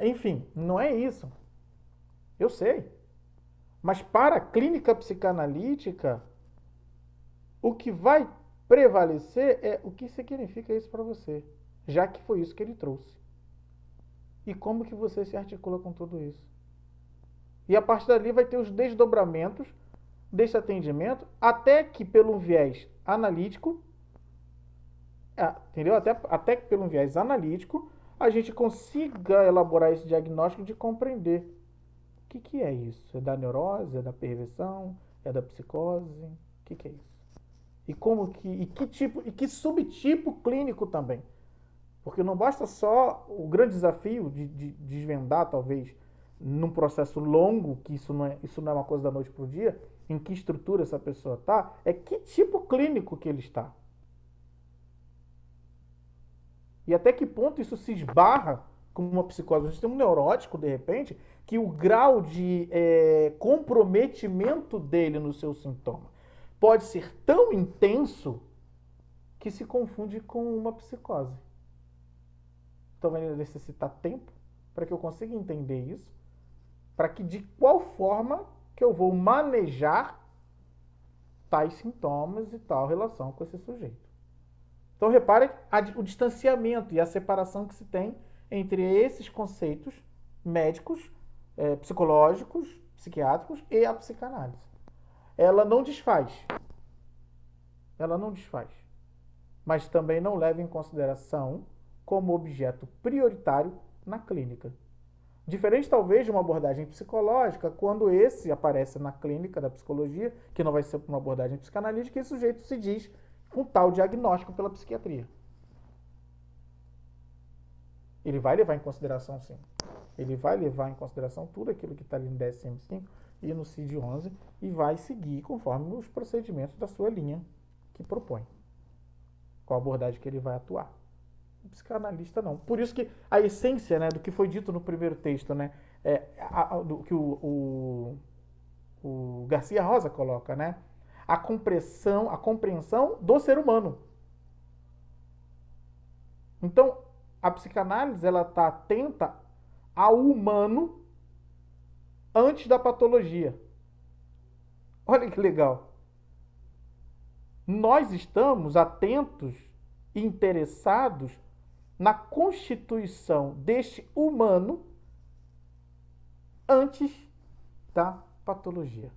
Enfim, não é isso. Eu sei. Mas para a clínica psicanalítica, o que vai prevalecer é o que significa isso para você, já que foi isso que ele trouxe. E como que você se articula com tudo isso. E a partir dali vai ter os desdobramentos desse atendimento, até que pelo viés analítico, entendeu? Até que pelo viés analítico, a gente consiga elaborar esse diagnóstico de compreender o que é isso. É da neurose, é da perversão, é da psicose, o que é isso? E que subtipo clínico também. Porque não basta só o grande desafio de desvendar, talvez, num processo longo, que isso não é uma coisa da noite para o dia, em que estrutura essa pessoa está, é que tipo clínico que ele está. E até que ponto isso se esbarra como uma psicose. A gente tem um neurótico, de repente, que o grau de comprometimento dele no seu sintoma pode ser tão intenso que se confunde com uma psicose. Então vai necessitar tempo para que eu consiga entender isso, para que de qual forma que eu vou manejar tais sintomas e tal relação com esse sujeito. Então repare o distanciamento e a separação que se tem entre esses conceitos médicos, psicológicos, psiquiátricos e a psicanálise. Ela não desfaz. Ela não desfaz. Mas também não leva em consideração como objeto prioritário na clínica. Diferente, talvez, de uma abordagem psicológica, quando esse aparece na clínica da psicologia, que não vai ser uma abordagem psicanalítica, e o sujeito se diz com tal diagnóstico pela psiquiatria. Ele vai levar em consideração, sim. Ele vai levar em consideração tudo aquilo que está ali no DSM-5 e no CID-11 e vai seguir conforme os procedimentos da sua linha que propõe. Qual abordagem que ele vai atuar. O psicanalista não. Por isso que a essência, né, do que foi dito no primeiro texto, né, do que o Garcia Rosa coloca, né, a compreensão do ser humano. Então, a psicanálise ela está atenta ao humano antes da patologia. Olha que legal. Nós estamos atentos e interessados na constituição deste humano antes da patologia.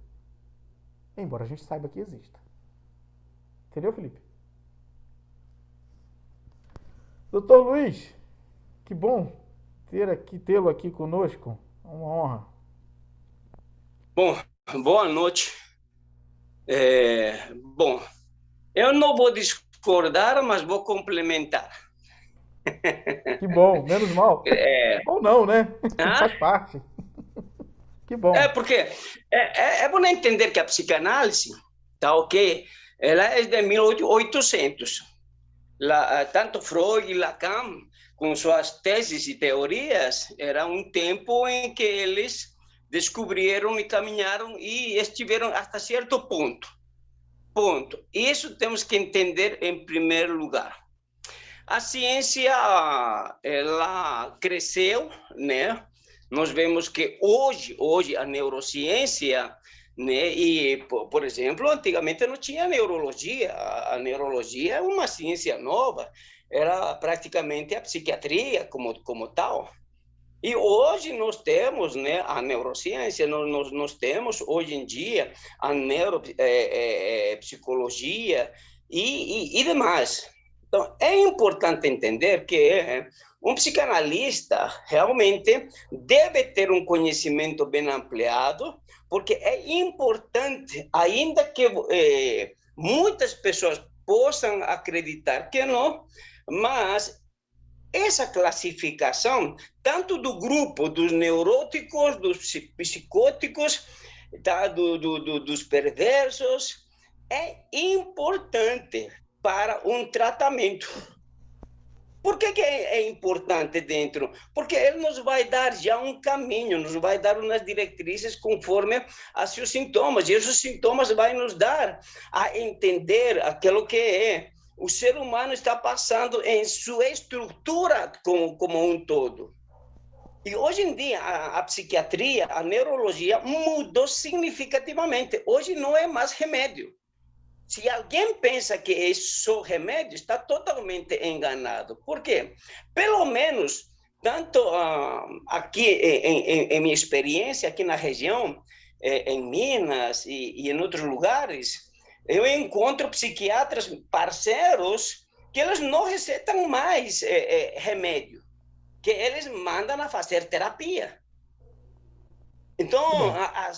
Embora a gente saiba que exista. Entendeu, Felipe? Doutor Luiz, que bom tê-lo aqui conosco. É uma honra.
Bom, boa noite. Bom, eu não vou discordar, mas vou complementar.
Que bom, menos mal. Ou não, né? Faz parte. Que bom.
Porque é bom entender que a psicanálise, tá ok? Ela é de 1800. Tanto Freud e Lacan, com suas teses e teorias, era um tempo em que eles descobriram e caminharam e estiveram até certo ponto. Isso temos que entender em primeiro lugar. A ciência, ela cresceu, né? Nós vemos que hoje a neurociência, né? E, por exemplo, antigamente não tinha neurologia. A neurologia é uma ciência nova, era praticamente a psiquiatria como tal. E hoje nós temos, né, a neurociência, nós temos hoje em dia a neuropsicologia e demais. Então, é importante entender que um psicanalista realmente deve ter um conhecimento bem ampliado, porque é importante, ainda que muitas pessoas possam acreditar que não, mas essa classificação, tanto do grupo dos neuróticos, dos psicóticos, tá, dos perversos, é importante para um tratamento. Por que é importante dentro? Porque ele nos vai dar já um caminho, nos vai dar umas diretrizes conforme a seus sintomas, e esses sintomas vão nos dar a entender aquilo que o ser humano está passando em sua estrutura como um todo. E hoje em dia, a psiquiatria, a neurologia mudou significativamente. Hoje não é mais remédio. Se alguém pensa que é só remédio, está totalmente enganado. Por quê? Pelo menos, tanto aqui, em minha experiência, aqui na região, em Minas e em outros lugares, eu encontro psiquiatras parceiros que eles não receitam mais remédio, que eles mandam a fazer terapia. Então,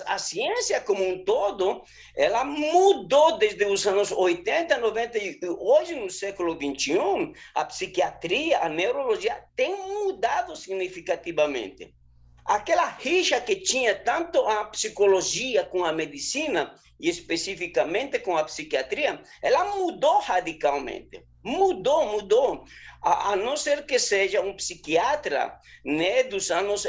a ciência como um todo, ela mudou desde os anos 80, 90, e hoje no século XXI, a psiquiatria, a neurologia tem mudado significativamente. aquela rixa que tinha tanto a psicologia com a medicina, e especificamente com a psiquiatria, ela mudou radicalmente. Mudou. A não ser que seja um psiquiatra, né, dos anos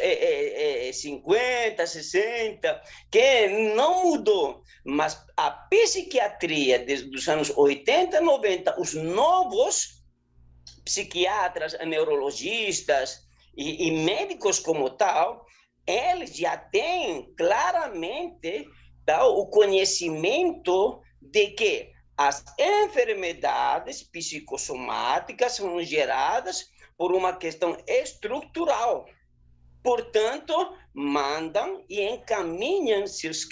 50, 60, que não mudou. Mas a psiquiatria dos anos 80, 90, os novos psiquiatras, neurologistas e médicos como tal, eles já têm claramente o conhecimento de que as enfermidades psicossomáticas são geradas por uma questão estrutural. Portanto, mandam e encaminham seus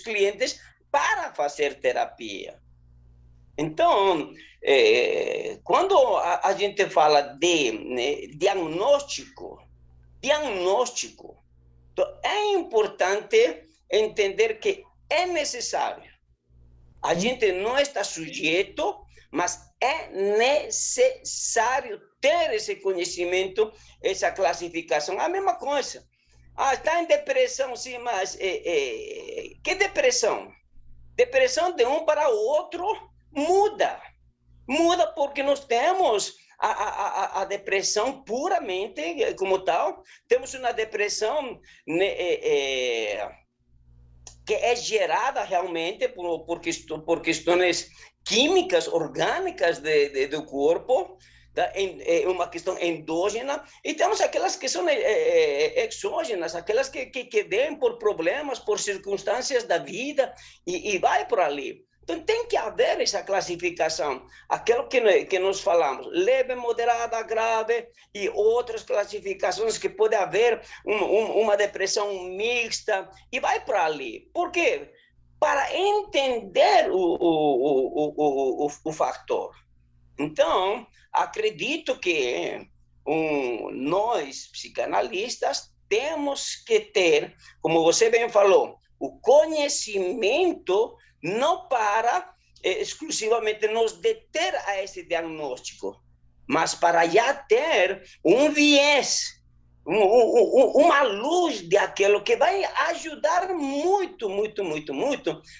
clientes para fazer terapia. Então, quando a gente fala de, né, diagnóstico, então é importante entender que é necessário. A gente não está sujeito, mas é necessário ter esse conhecimento, essa classificação. A mesma coisa. Está em depressão, sim, mas que depressão? Depressão de um para o outro muda. Muda porque nós temos a depressão puramente como tal. Temos uma depressão, né, que é gerada realmente por questões químicas, orgânicas do corpo, tá? É uma questão endógena, e temos aquelas que são exógenas, aquelas que vêm por problemas, por circunstâncias da vida, e vai por ali. Então, tem que haver essa classificação. Aquilo que nós falamos, leve, moderada, grave, e outras classificações que pode haver uma depressão mixta, e vai para ali. Por quê? Para entender o fator. Então, acredito que nós, psicanalistas, temos que ter, como você bem falou, o conhecimento não para exclusivamente nos deter a esse diagnóstico, mas para já ter um viés, uma luz daquilo que vai ajudar muito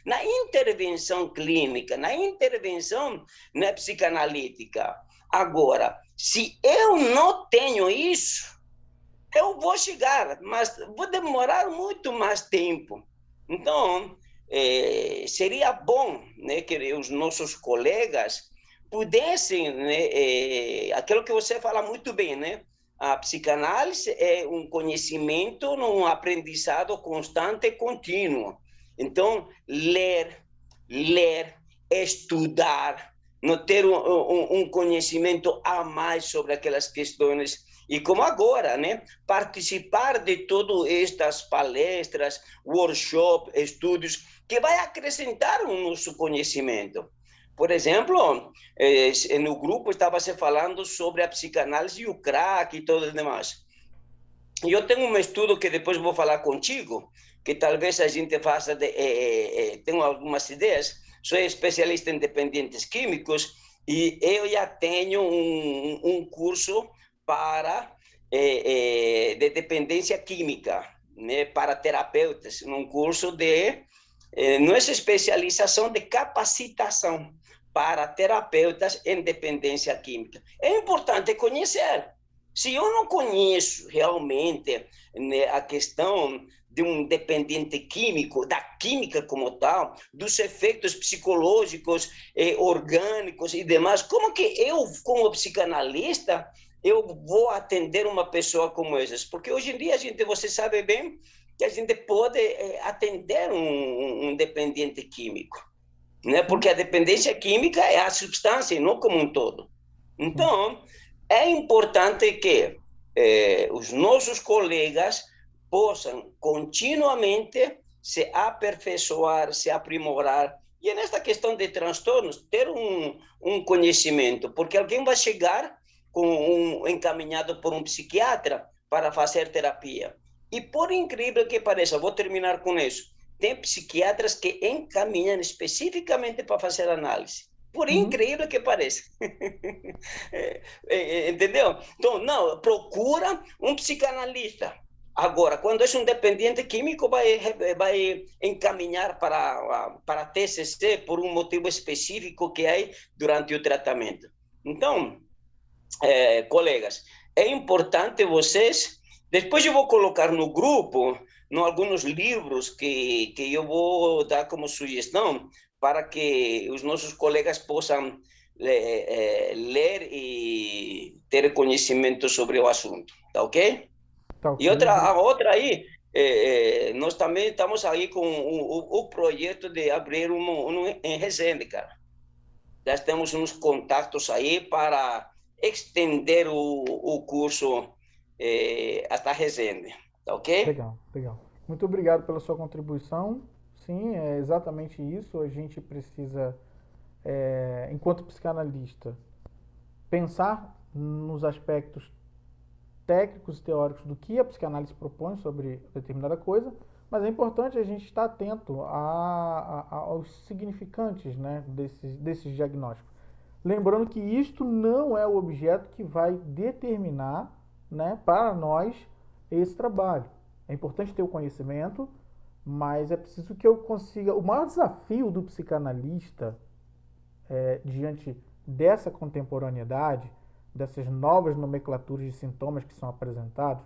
na intervenção clínica, na intervenção, né, psicanalítica. Agora, se eu não tenho isso, eu vou chegar, mas vou demorar muito mais tempo. Então, seria bom, né, que os nossos colegas pudessem, né, aquilo que você fala muito bem, né? A psicanálise é um conhecimento, um aprendizado constante e contínuo. Então, ler, estudar, não ter um conhecimento a mais sobre aquelas questões. E como agora, né, participar de todas estas palestras, workshops, estudos, que vai acrescentar o nosso conhecimento. Por exemplo, no grupo estava se falando sobre a psicanálise e o crack e tudo demais. E eu tenho um estudo que depois vou falar contigo, que talvez a gente faça, tenho algumas ideias. Sou especialista em dependentes químicos e eu já tenho um curso para de dependência química, né, para terapeutas, um curso de nossa especialização de capacitação para terapeutas em dependência química. É importante conhecer. Se eu não conheço realmente, né, a questão de um dependente químico, da química como tal, dos efeitos psicológicos, orgânicos e demais, como que eu, como psicanalista, eu vou atender uma pessoa como essas? Porque hoje em dia, você sabe bem que a gente pode atender um dependente químico, né? Porque a dependência química é a substância e não como um todo. Então, é importante que os nossos colegas possam continuamente se aperfeiçoar, se aprimorar. E nesta questão de transtornos, ter um conhecimento, porque alguém vai chegar encaminhado por um psiquiatra para fazer terapia. E por incrível que pareça, vou terminar com isso, tem psiquiatras que encaminham especificamente para fazer análise. Por incrível que pareça. Entendeu? Então, não, procura um psicanalista. Agora, quando é um dependente químico, vai encaminhar para TCC por um motivo específico que há durante o tratamento. Então, colegas, é importante vocês... Depois eu vou colocar no grupo alguns livros que eu vou dar como sugestão para que os nossos colegas possam ler e ter conhecimento sobre o assunto, tá ok?
Tá ok.
E a outra aí, nós também estamos aí com o projeto de abrir em Resende, cara. Já temos uns contatos aí para estender o curso até Resende, tá ok?
Legal, legal. Muito obrigado pela sua contribuição. Sim, é exatamente isso. A gente precisa, enquanto psicanalista, pensar nos aspectos técnicos e teóricos do que a psicanálise propõe sobre determinada coisa, mas é importante a gente estar atento aos significantes, né, desses diagnósticos. Lembrando que isto não é o objeto que vai determinar, né, para nós esse trabalho. É importante ter o conhecimento, mas é preciso que eu consiga... O maior desafio do psicanalista diante dessa contemporaneidade, dessas novas nomenclaturas de sintomas que são apresentados,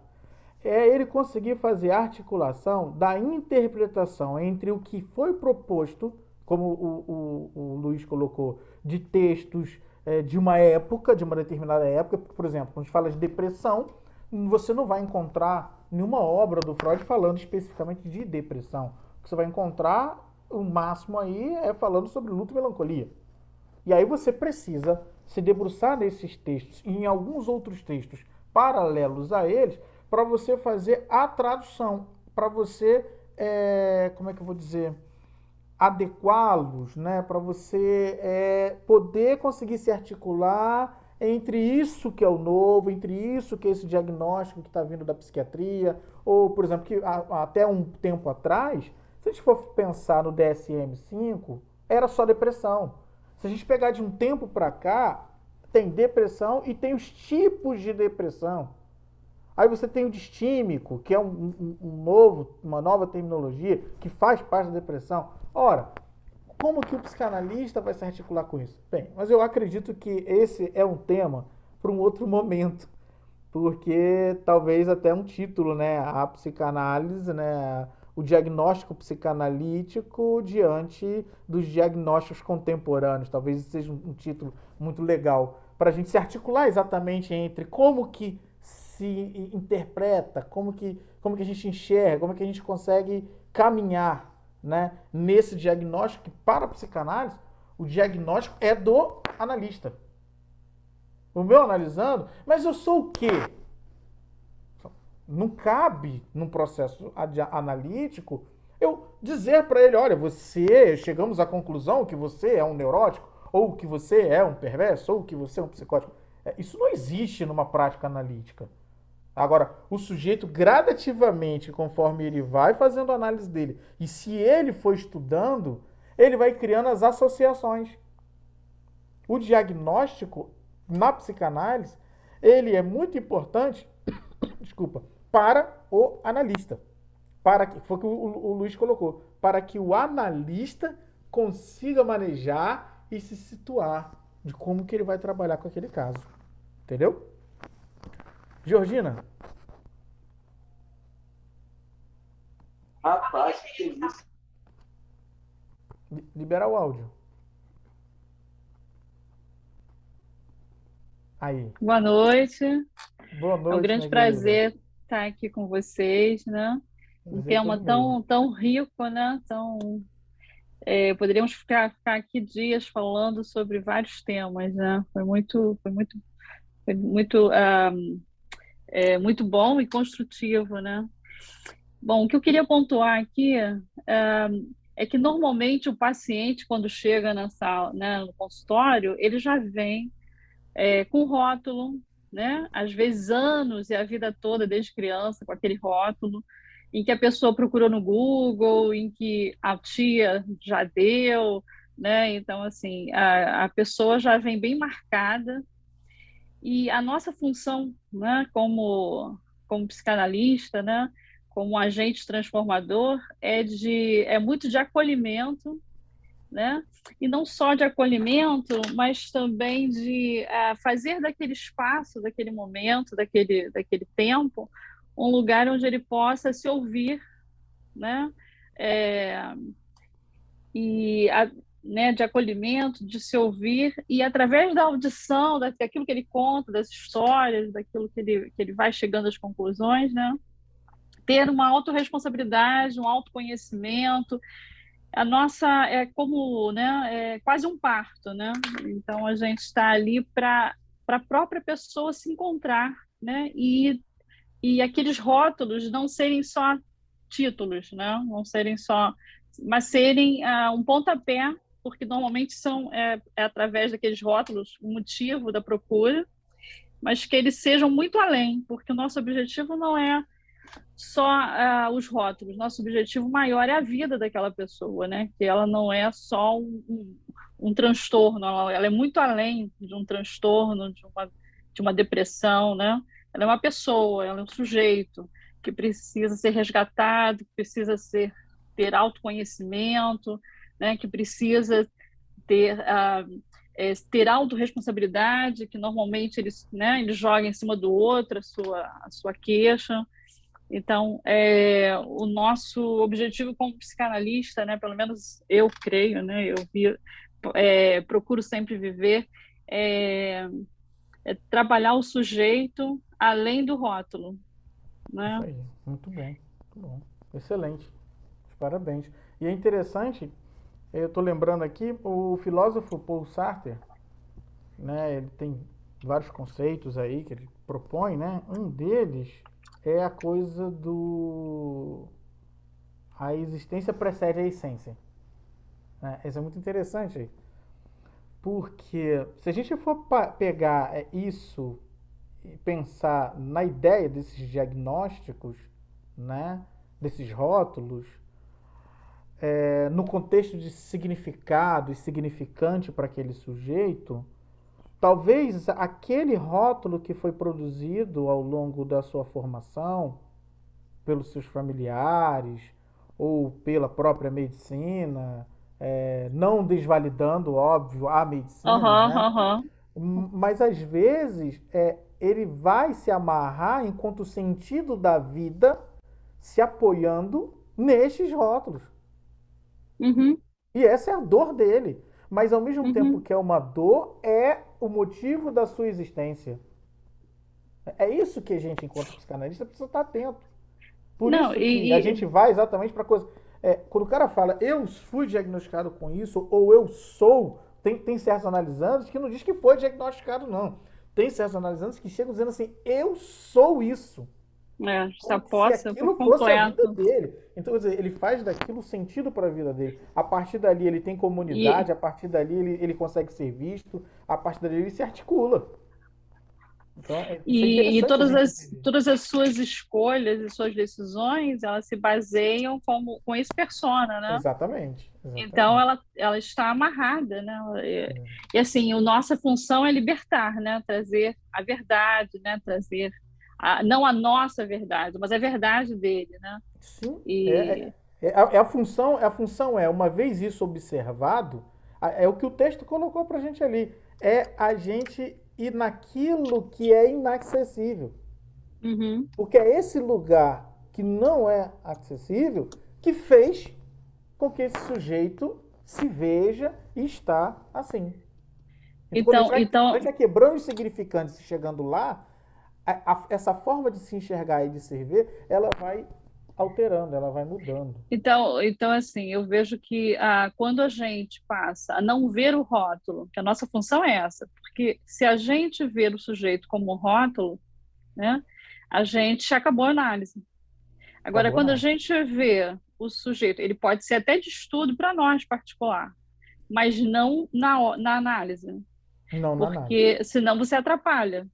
é ele conseguir fazer a articulação da interpretação entre o que foi proposto, como o Luiz colocou, de textos de uma época, de uma determinada época. Por exemplo, quando a gente fala de depressão, você não vai encontrar nenhuma obra do Freud falando especificamente de depressão. O que você vai encontrar, o máximo aí, é falando sobre luto e melancolia. E aí você precisa se debruçar nesses textos e em alguns outros textos paralelos a eles para você fazer a tradução, para você, como é que eu vou dizer, adequá-los, né? Para você poder conseguir se articular entre isso que é o novo, entre isso que é esse diagnóstico que está vindo da psiquiatria, ou, por exemplo, que até um tempo atrás, se a gente for pensar no DSM-5, era só depressão. Se a gente pegar de um tempo para cá, tem depressão e tem os tipos de depressão. Aí você tem o distímico, que é uma nova terminologia que faz parte da depressão. Ora, como que o psicanalista vai se articular com isso? Bem, mas eu acredito que esse é um tema para um outro momento, porque talvez até um título, né? A psicanálise, né? O diagnóstico psicanalítico diante dos diagnósticos contemporâneos. Talvez seja um título muito legal para a gente se articular exatamente entre como que se interpreta, como que a gente enxerga, como que a gente consegue caminhar, né, nesse diagnóstico, que para a psicanálise, o diagnóstico é do analista. O meu analisando, mas eu sou o quê? Não cabe, num processo analítico, eu dizer para ele, olha, chegamos à conclusão que você é um neurótico, ou que você é um perverso, ou que você é um psicótico. Isso não existe numa prática analítica. Agora, o sujeito gradativamente, conforme ele vai fazendo a análise dele, e se ele for estudando, ele vai criando as associações. O diagnóstico, na psicanálise, ele é muito importante, desculpa, para o analista. Foi o que o Luiz colocou. Para que o analista consiga manejar e se situar de como que ele vai trabalhar com aquele caso. Entendeu? Georgina?
Rapaz, que isso.
Liberar o áudio. Aí.
Boa noite.
Boa noite.
É um grande prazer estar aqui com vocês, né? Um tema tão rico, né? Poderíamos ficar aqui dias falando sobre vários temas, né? Foi muito bom e construtivo, né? Bom, o que eu queria pontuar aqui é que normalmente o paciente, quando chega na sala, né, no consultório, ele já vem com rótulo, né? Às vezes anos e a vida toda, desde criança, com aquele rótulo, em que a pessoa procurou no Google, em que a tia já deu, né? Então, assim, a pessoa já vem bem marcada. E a nossa função, né, como como psicanalista, né, como um agente transformador, é muito de acolhimento, né? E não só de acolhimento, mas também de fazer daquele espaço, daquele momento, daquele tempo, um lugar onde ele possa se ouvir, né? Né, de acolhimento, de se ouvir, e através da audição, daquilo que ele conta, das histórias, daquilo que ele vai chegando às conclusões, né? Ter uma autorresponsabilidade, um autoconhecimento. A nossa é como, né, é quase um parto, né? Então a gente está ali para a própria pessoa se encontrar, né? E aqueles rótulos não serem só títulos, né? Não serem só, mas serem um pontapé, porque normalmente é através daqueles rótulos o motivo da procura, mas que eles sejam muito além, porque o nosso objetivo não é só os rótulos. Nosso objetivo maior é a vida daquela pessoa, né? Que ela não é só um transtorno, ela é muito além de um transtorno, de uma depressão, né? Ela é uma pessoa, ela é um sujeito que precisa ser resgatado, que precisa ter autoconhecimento, né? Que precisa ter autorresponsabilidade, que normalmente ele joga em cima do outro a sua queixa. Então, o nosso objetivo como psicanalista, né, pelo menos eu creio, né, procuro sempre viver, trabalhar o sujeito além do rótulo, né?
Isso aí, muito bom, muito bom. Excelente, parabéns. E é interessante, eu estou lembrando aqui, o filósofo Paul Sartre, né, ele tem vários conceitos aí que ele propõe, né? Um deles é a coisa a existência precede a essência. Né? Isso é muito interessante, porque se a gente for pegar isso e pensar na ideia desses diagnósticos, né? Desses rótulos, no contexto de significado e significante para aquele sujeito, talvez aquele rótulo que foi produzido ao longo da sua formação, pelos seus familiares ou pela própria medicina, não desvalidando, óbvio, a medicina, né? Mas às vezes ele vai se amarrar enquanto o sentido da vida se apoiando nestes rótulos.
Uhum.
E essa é a dor dele. Mas ao mesmo tempo que é uma dor, é o motivo da sua existência. É isso que a gente, enquanto psicanalista, precisa estar atento. Por isso que a gente vai exatamente para a coisa. Quando o cara fala, eu fui diagnosticado com isso, ou eu sou, tem certos analisantes que não diz que foi diagnosticado, não. Tem certos analisantes que chegam dizendo assim, eu sou isso.
Se aquilo
fosse a vida dele. Então, quer dizer, ele faz daquilo sentido para a vida dele. A partir dali ele tem comunidade, a partir dali ele consegue ser visto, a partir dali ele se articula. Então,
e todas as suas escolhas e suas decisões, elas se baseiam com esse persona, né?
Exatamente.
Então, ela está amarrada, né? E assim, a nossa função é libertar, né? Trazer a verdade, né? Trazer não a nossa verdade, mas a verdade dele, né?
Sim. A função é, uma vez isso observado, é o que o texto colocou pra gente ali, é a gente ir naquilo que é inacessível. Porque é esse lugar que não é acessível que fez com que esse sujeito se veja e está assim. Então, quando a gente vai quebrando os significantes e chegando lá, essa forma de se enxergar e de se ver, ela vai alterando, ela vai mudando.
Então assim, eu vejo que quando a gente passa a não ver o rótulo, que a nossa função é essa, porque se a gente ver o sujeito como rótulo, né, a gente acabou a análise. Agora, quando a gente vê o sujeito, ele pode ser até de estudo para nós particular, mas não na análise.
Não na análise.
Porque senão você atrapalha.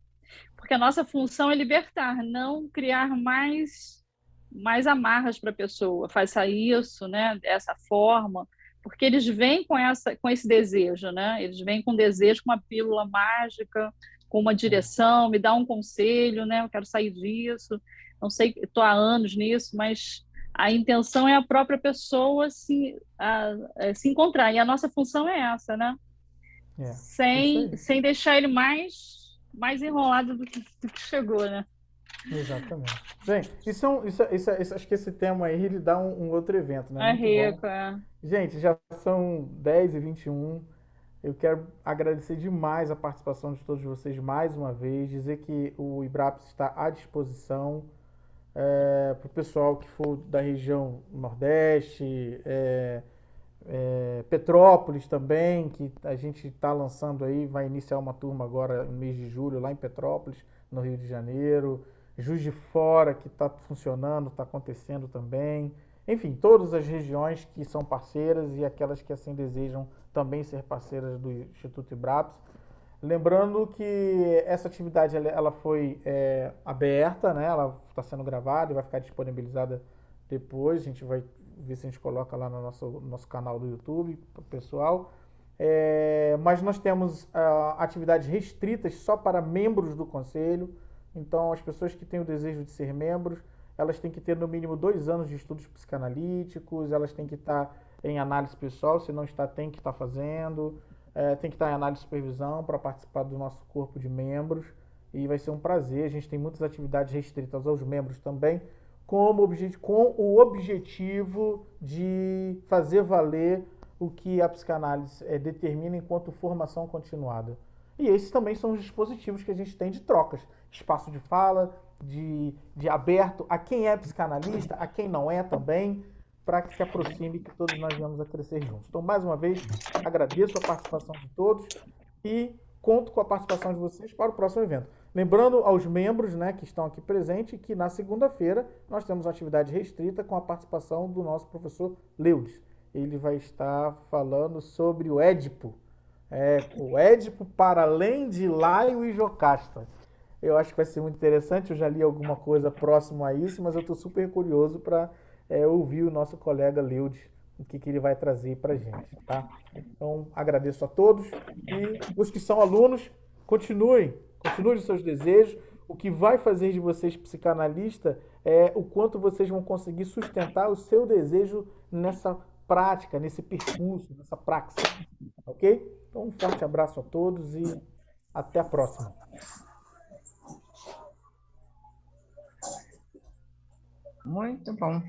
Porque a nossa função é libertar, não criar mais amarras para a pessoa. Faça isso, né, dessa forma, porque eles vêm com esse desejo, né? Eles vêm com desejo, com uma pílula mágica, com uma direção, me dá um conselho, né? Eu quero sair disso, não sei, estou há anos nisso, mas a intenção é a própria pessoa se encontrar, e a nossa função é essa, né?
Isso aí.
Sem deixar ele mais enrolado do que chegou, né?
Exatamente. Gente, acho que esse tema aí ele dá um outro evento, né?
É
Muito
rico,
bom.
é.
Gente, já são 10h21. Eu quero agradecer demais a participação de todos vocês mais uma vez, dizer que o IBRAPS está à disposição para o pessoal que for da região Nordeste, Petrópolis também, que a gente está lançando aí, vai iniciar uma turma agora no mês de julho lá em Petrópolis, no Rio de Janeiro. Juiz de Fora, que está funcionando, está acontecendo também. Enfim, todas as regiões que são parceiras e aquelas que assim desejam também ser parceiras do Instituto IBRAPS. Lembrando que essa atividade ela foi aberta, né? Ela está sendo gravada e vai ficar disponibilizada depois. A gente vai ver se a gente coloca lá no nosso canal do YouTube para o pessoal. Mas nós temos atividades restritas só para membros do Conselho. Então, as pessoas que têm o desejo de ser membros, elas têm que ter no mínimo 2 anos de estudos psicanalíticos, elas têm que estar em análise pessoal, se não está, tem que estar fazendo, tem que estar em análise de supervisão para participar do nosso corpo de membros, e vai ser um prazer. A gente tem muitas atividades restritas aos membros também, com o objetivo de fazer valer o que a psicanálise determina enquanto formação continuada. E esses também são os dispositivos que a gente tem de trocas. Espaço de fala, de aberto a quem é psicanalista, a quem não é também, para que se aproxime e que todos nós venhamos a crescer juntos. Então, mais uma vez, agradeço a participação de todos e conto com a participação de vocês para o próximo evento. Lembrando aos membros, né, que estão aqui presentes que na segunda-feira nós temos uma atividade restrita com a participação do nosso professor Leudes. Ele vai estar falando sobre o Édipo. O Édipo para além de Laio e Jocasta. Eu acho que vai ser muito interessante. Eu já li alguma coisa próximo a isso, mas eu estou super curioso para ouvir o nosso colega Leudes, o que ele vai trazer para a gente, tá? Então, agradeço a todos e os que são alunos, continuem os seus desejos. O que vai fazer de vocês psicanalista é o quanto vocês vão conseguir sustentar o seu desejo nessa prática, nesse percurso, nessa praxis, ok? Então, um forte abraço a todos e até a próxima.
Muito bom.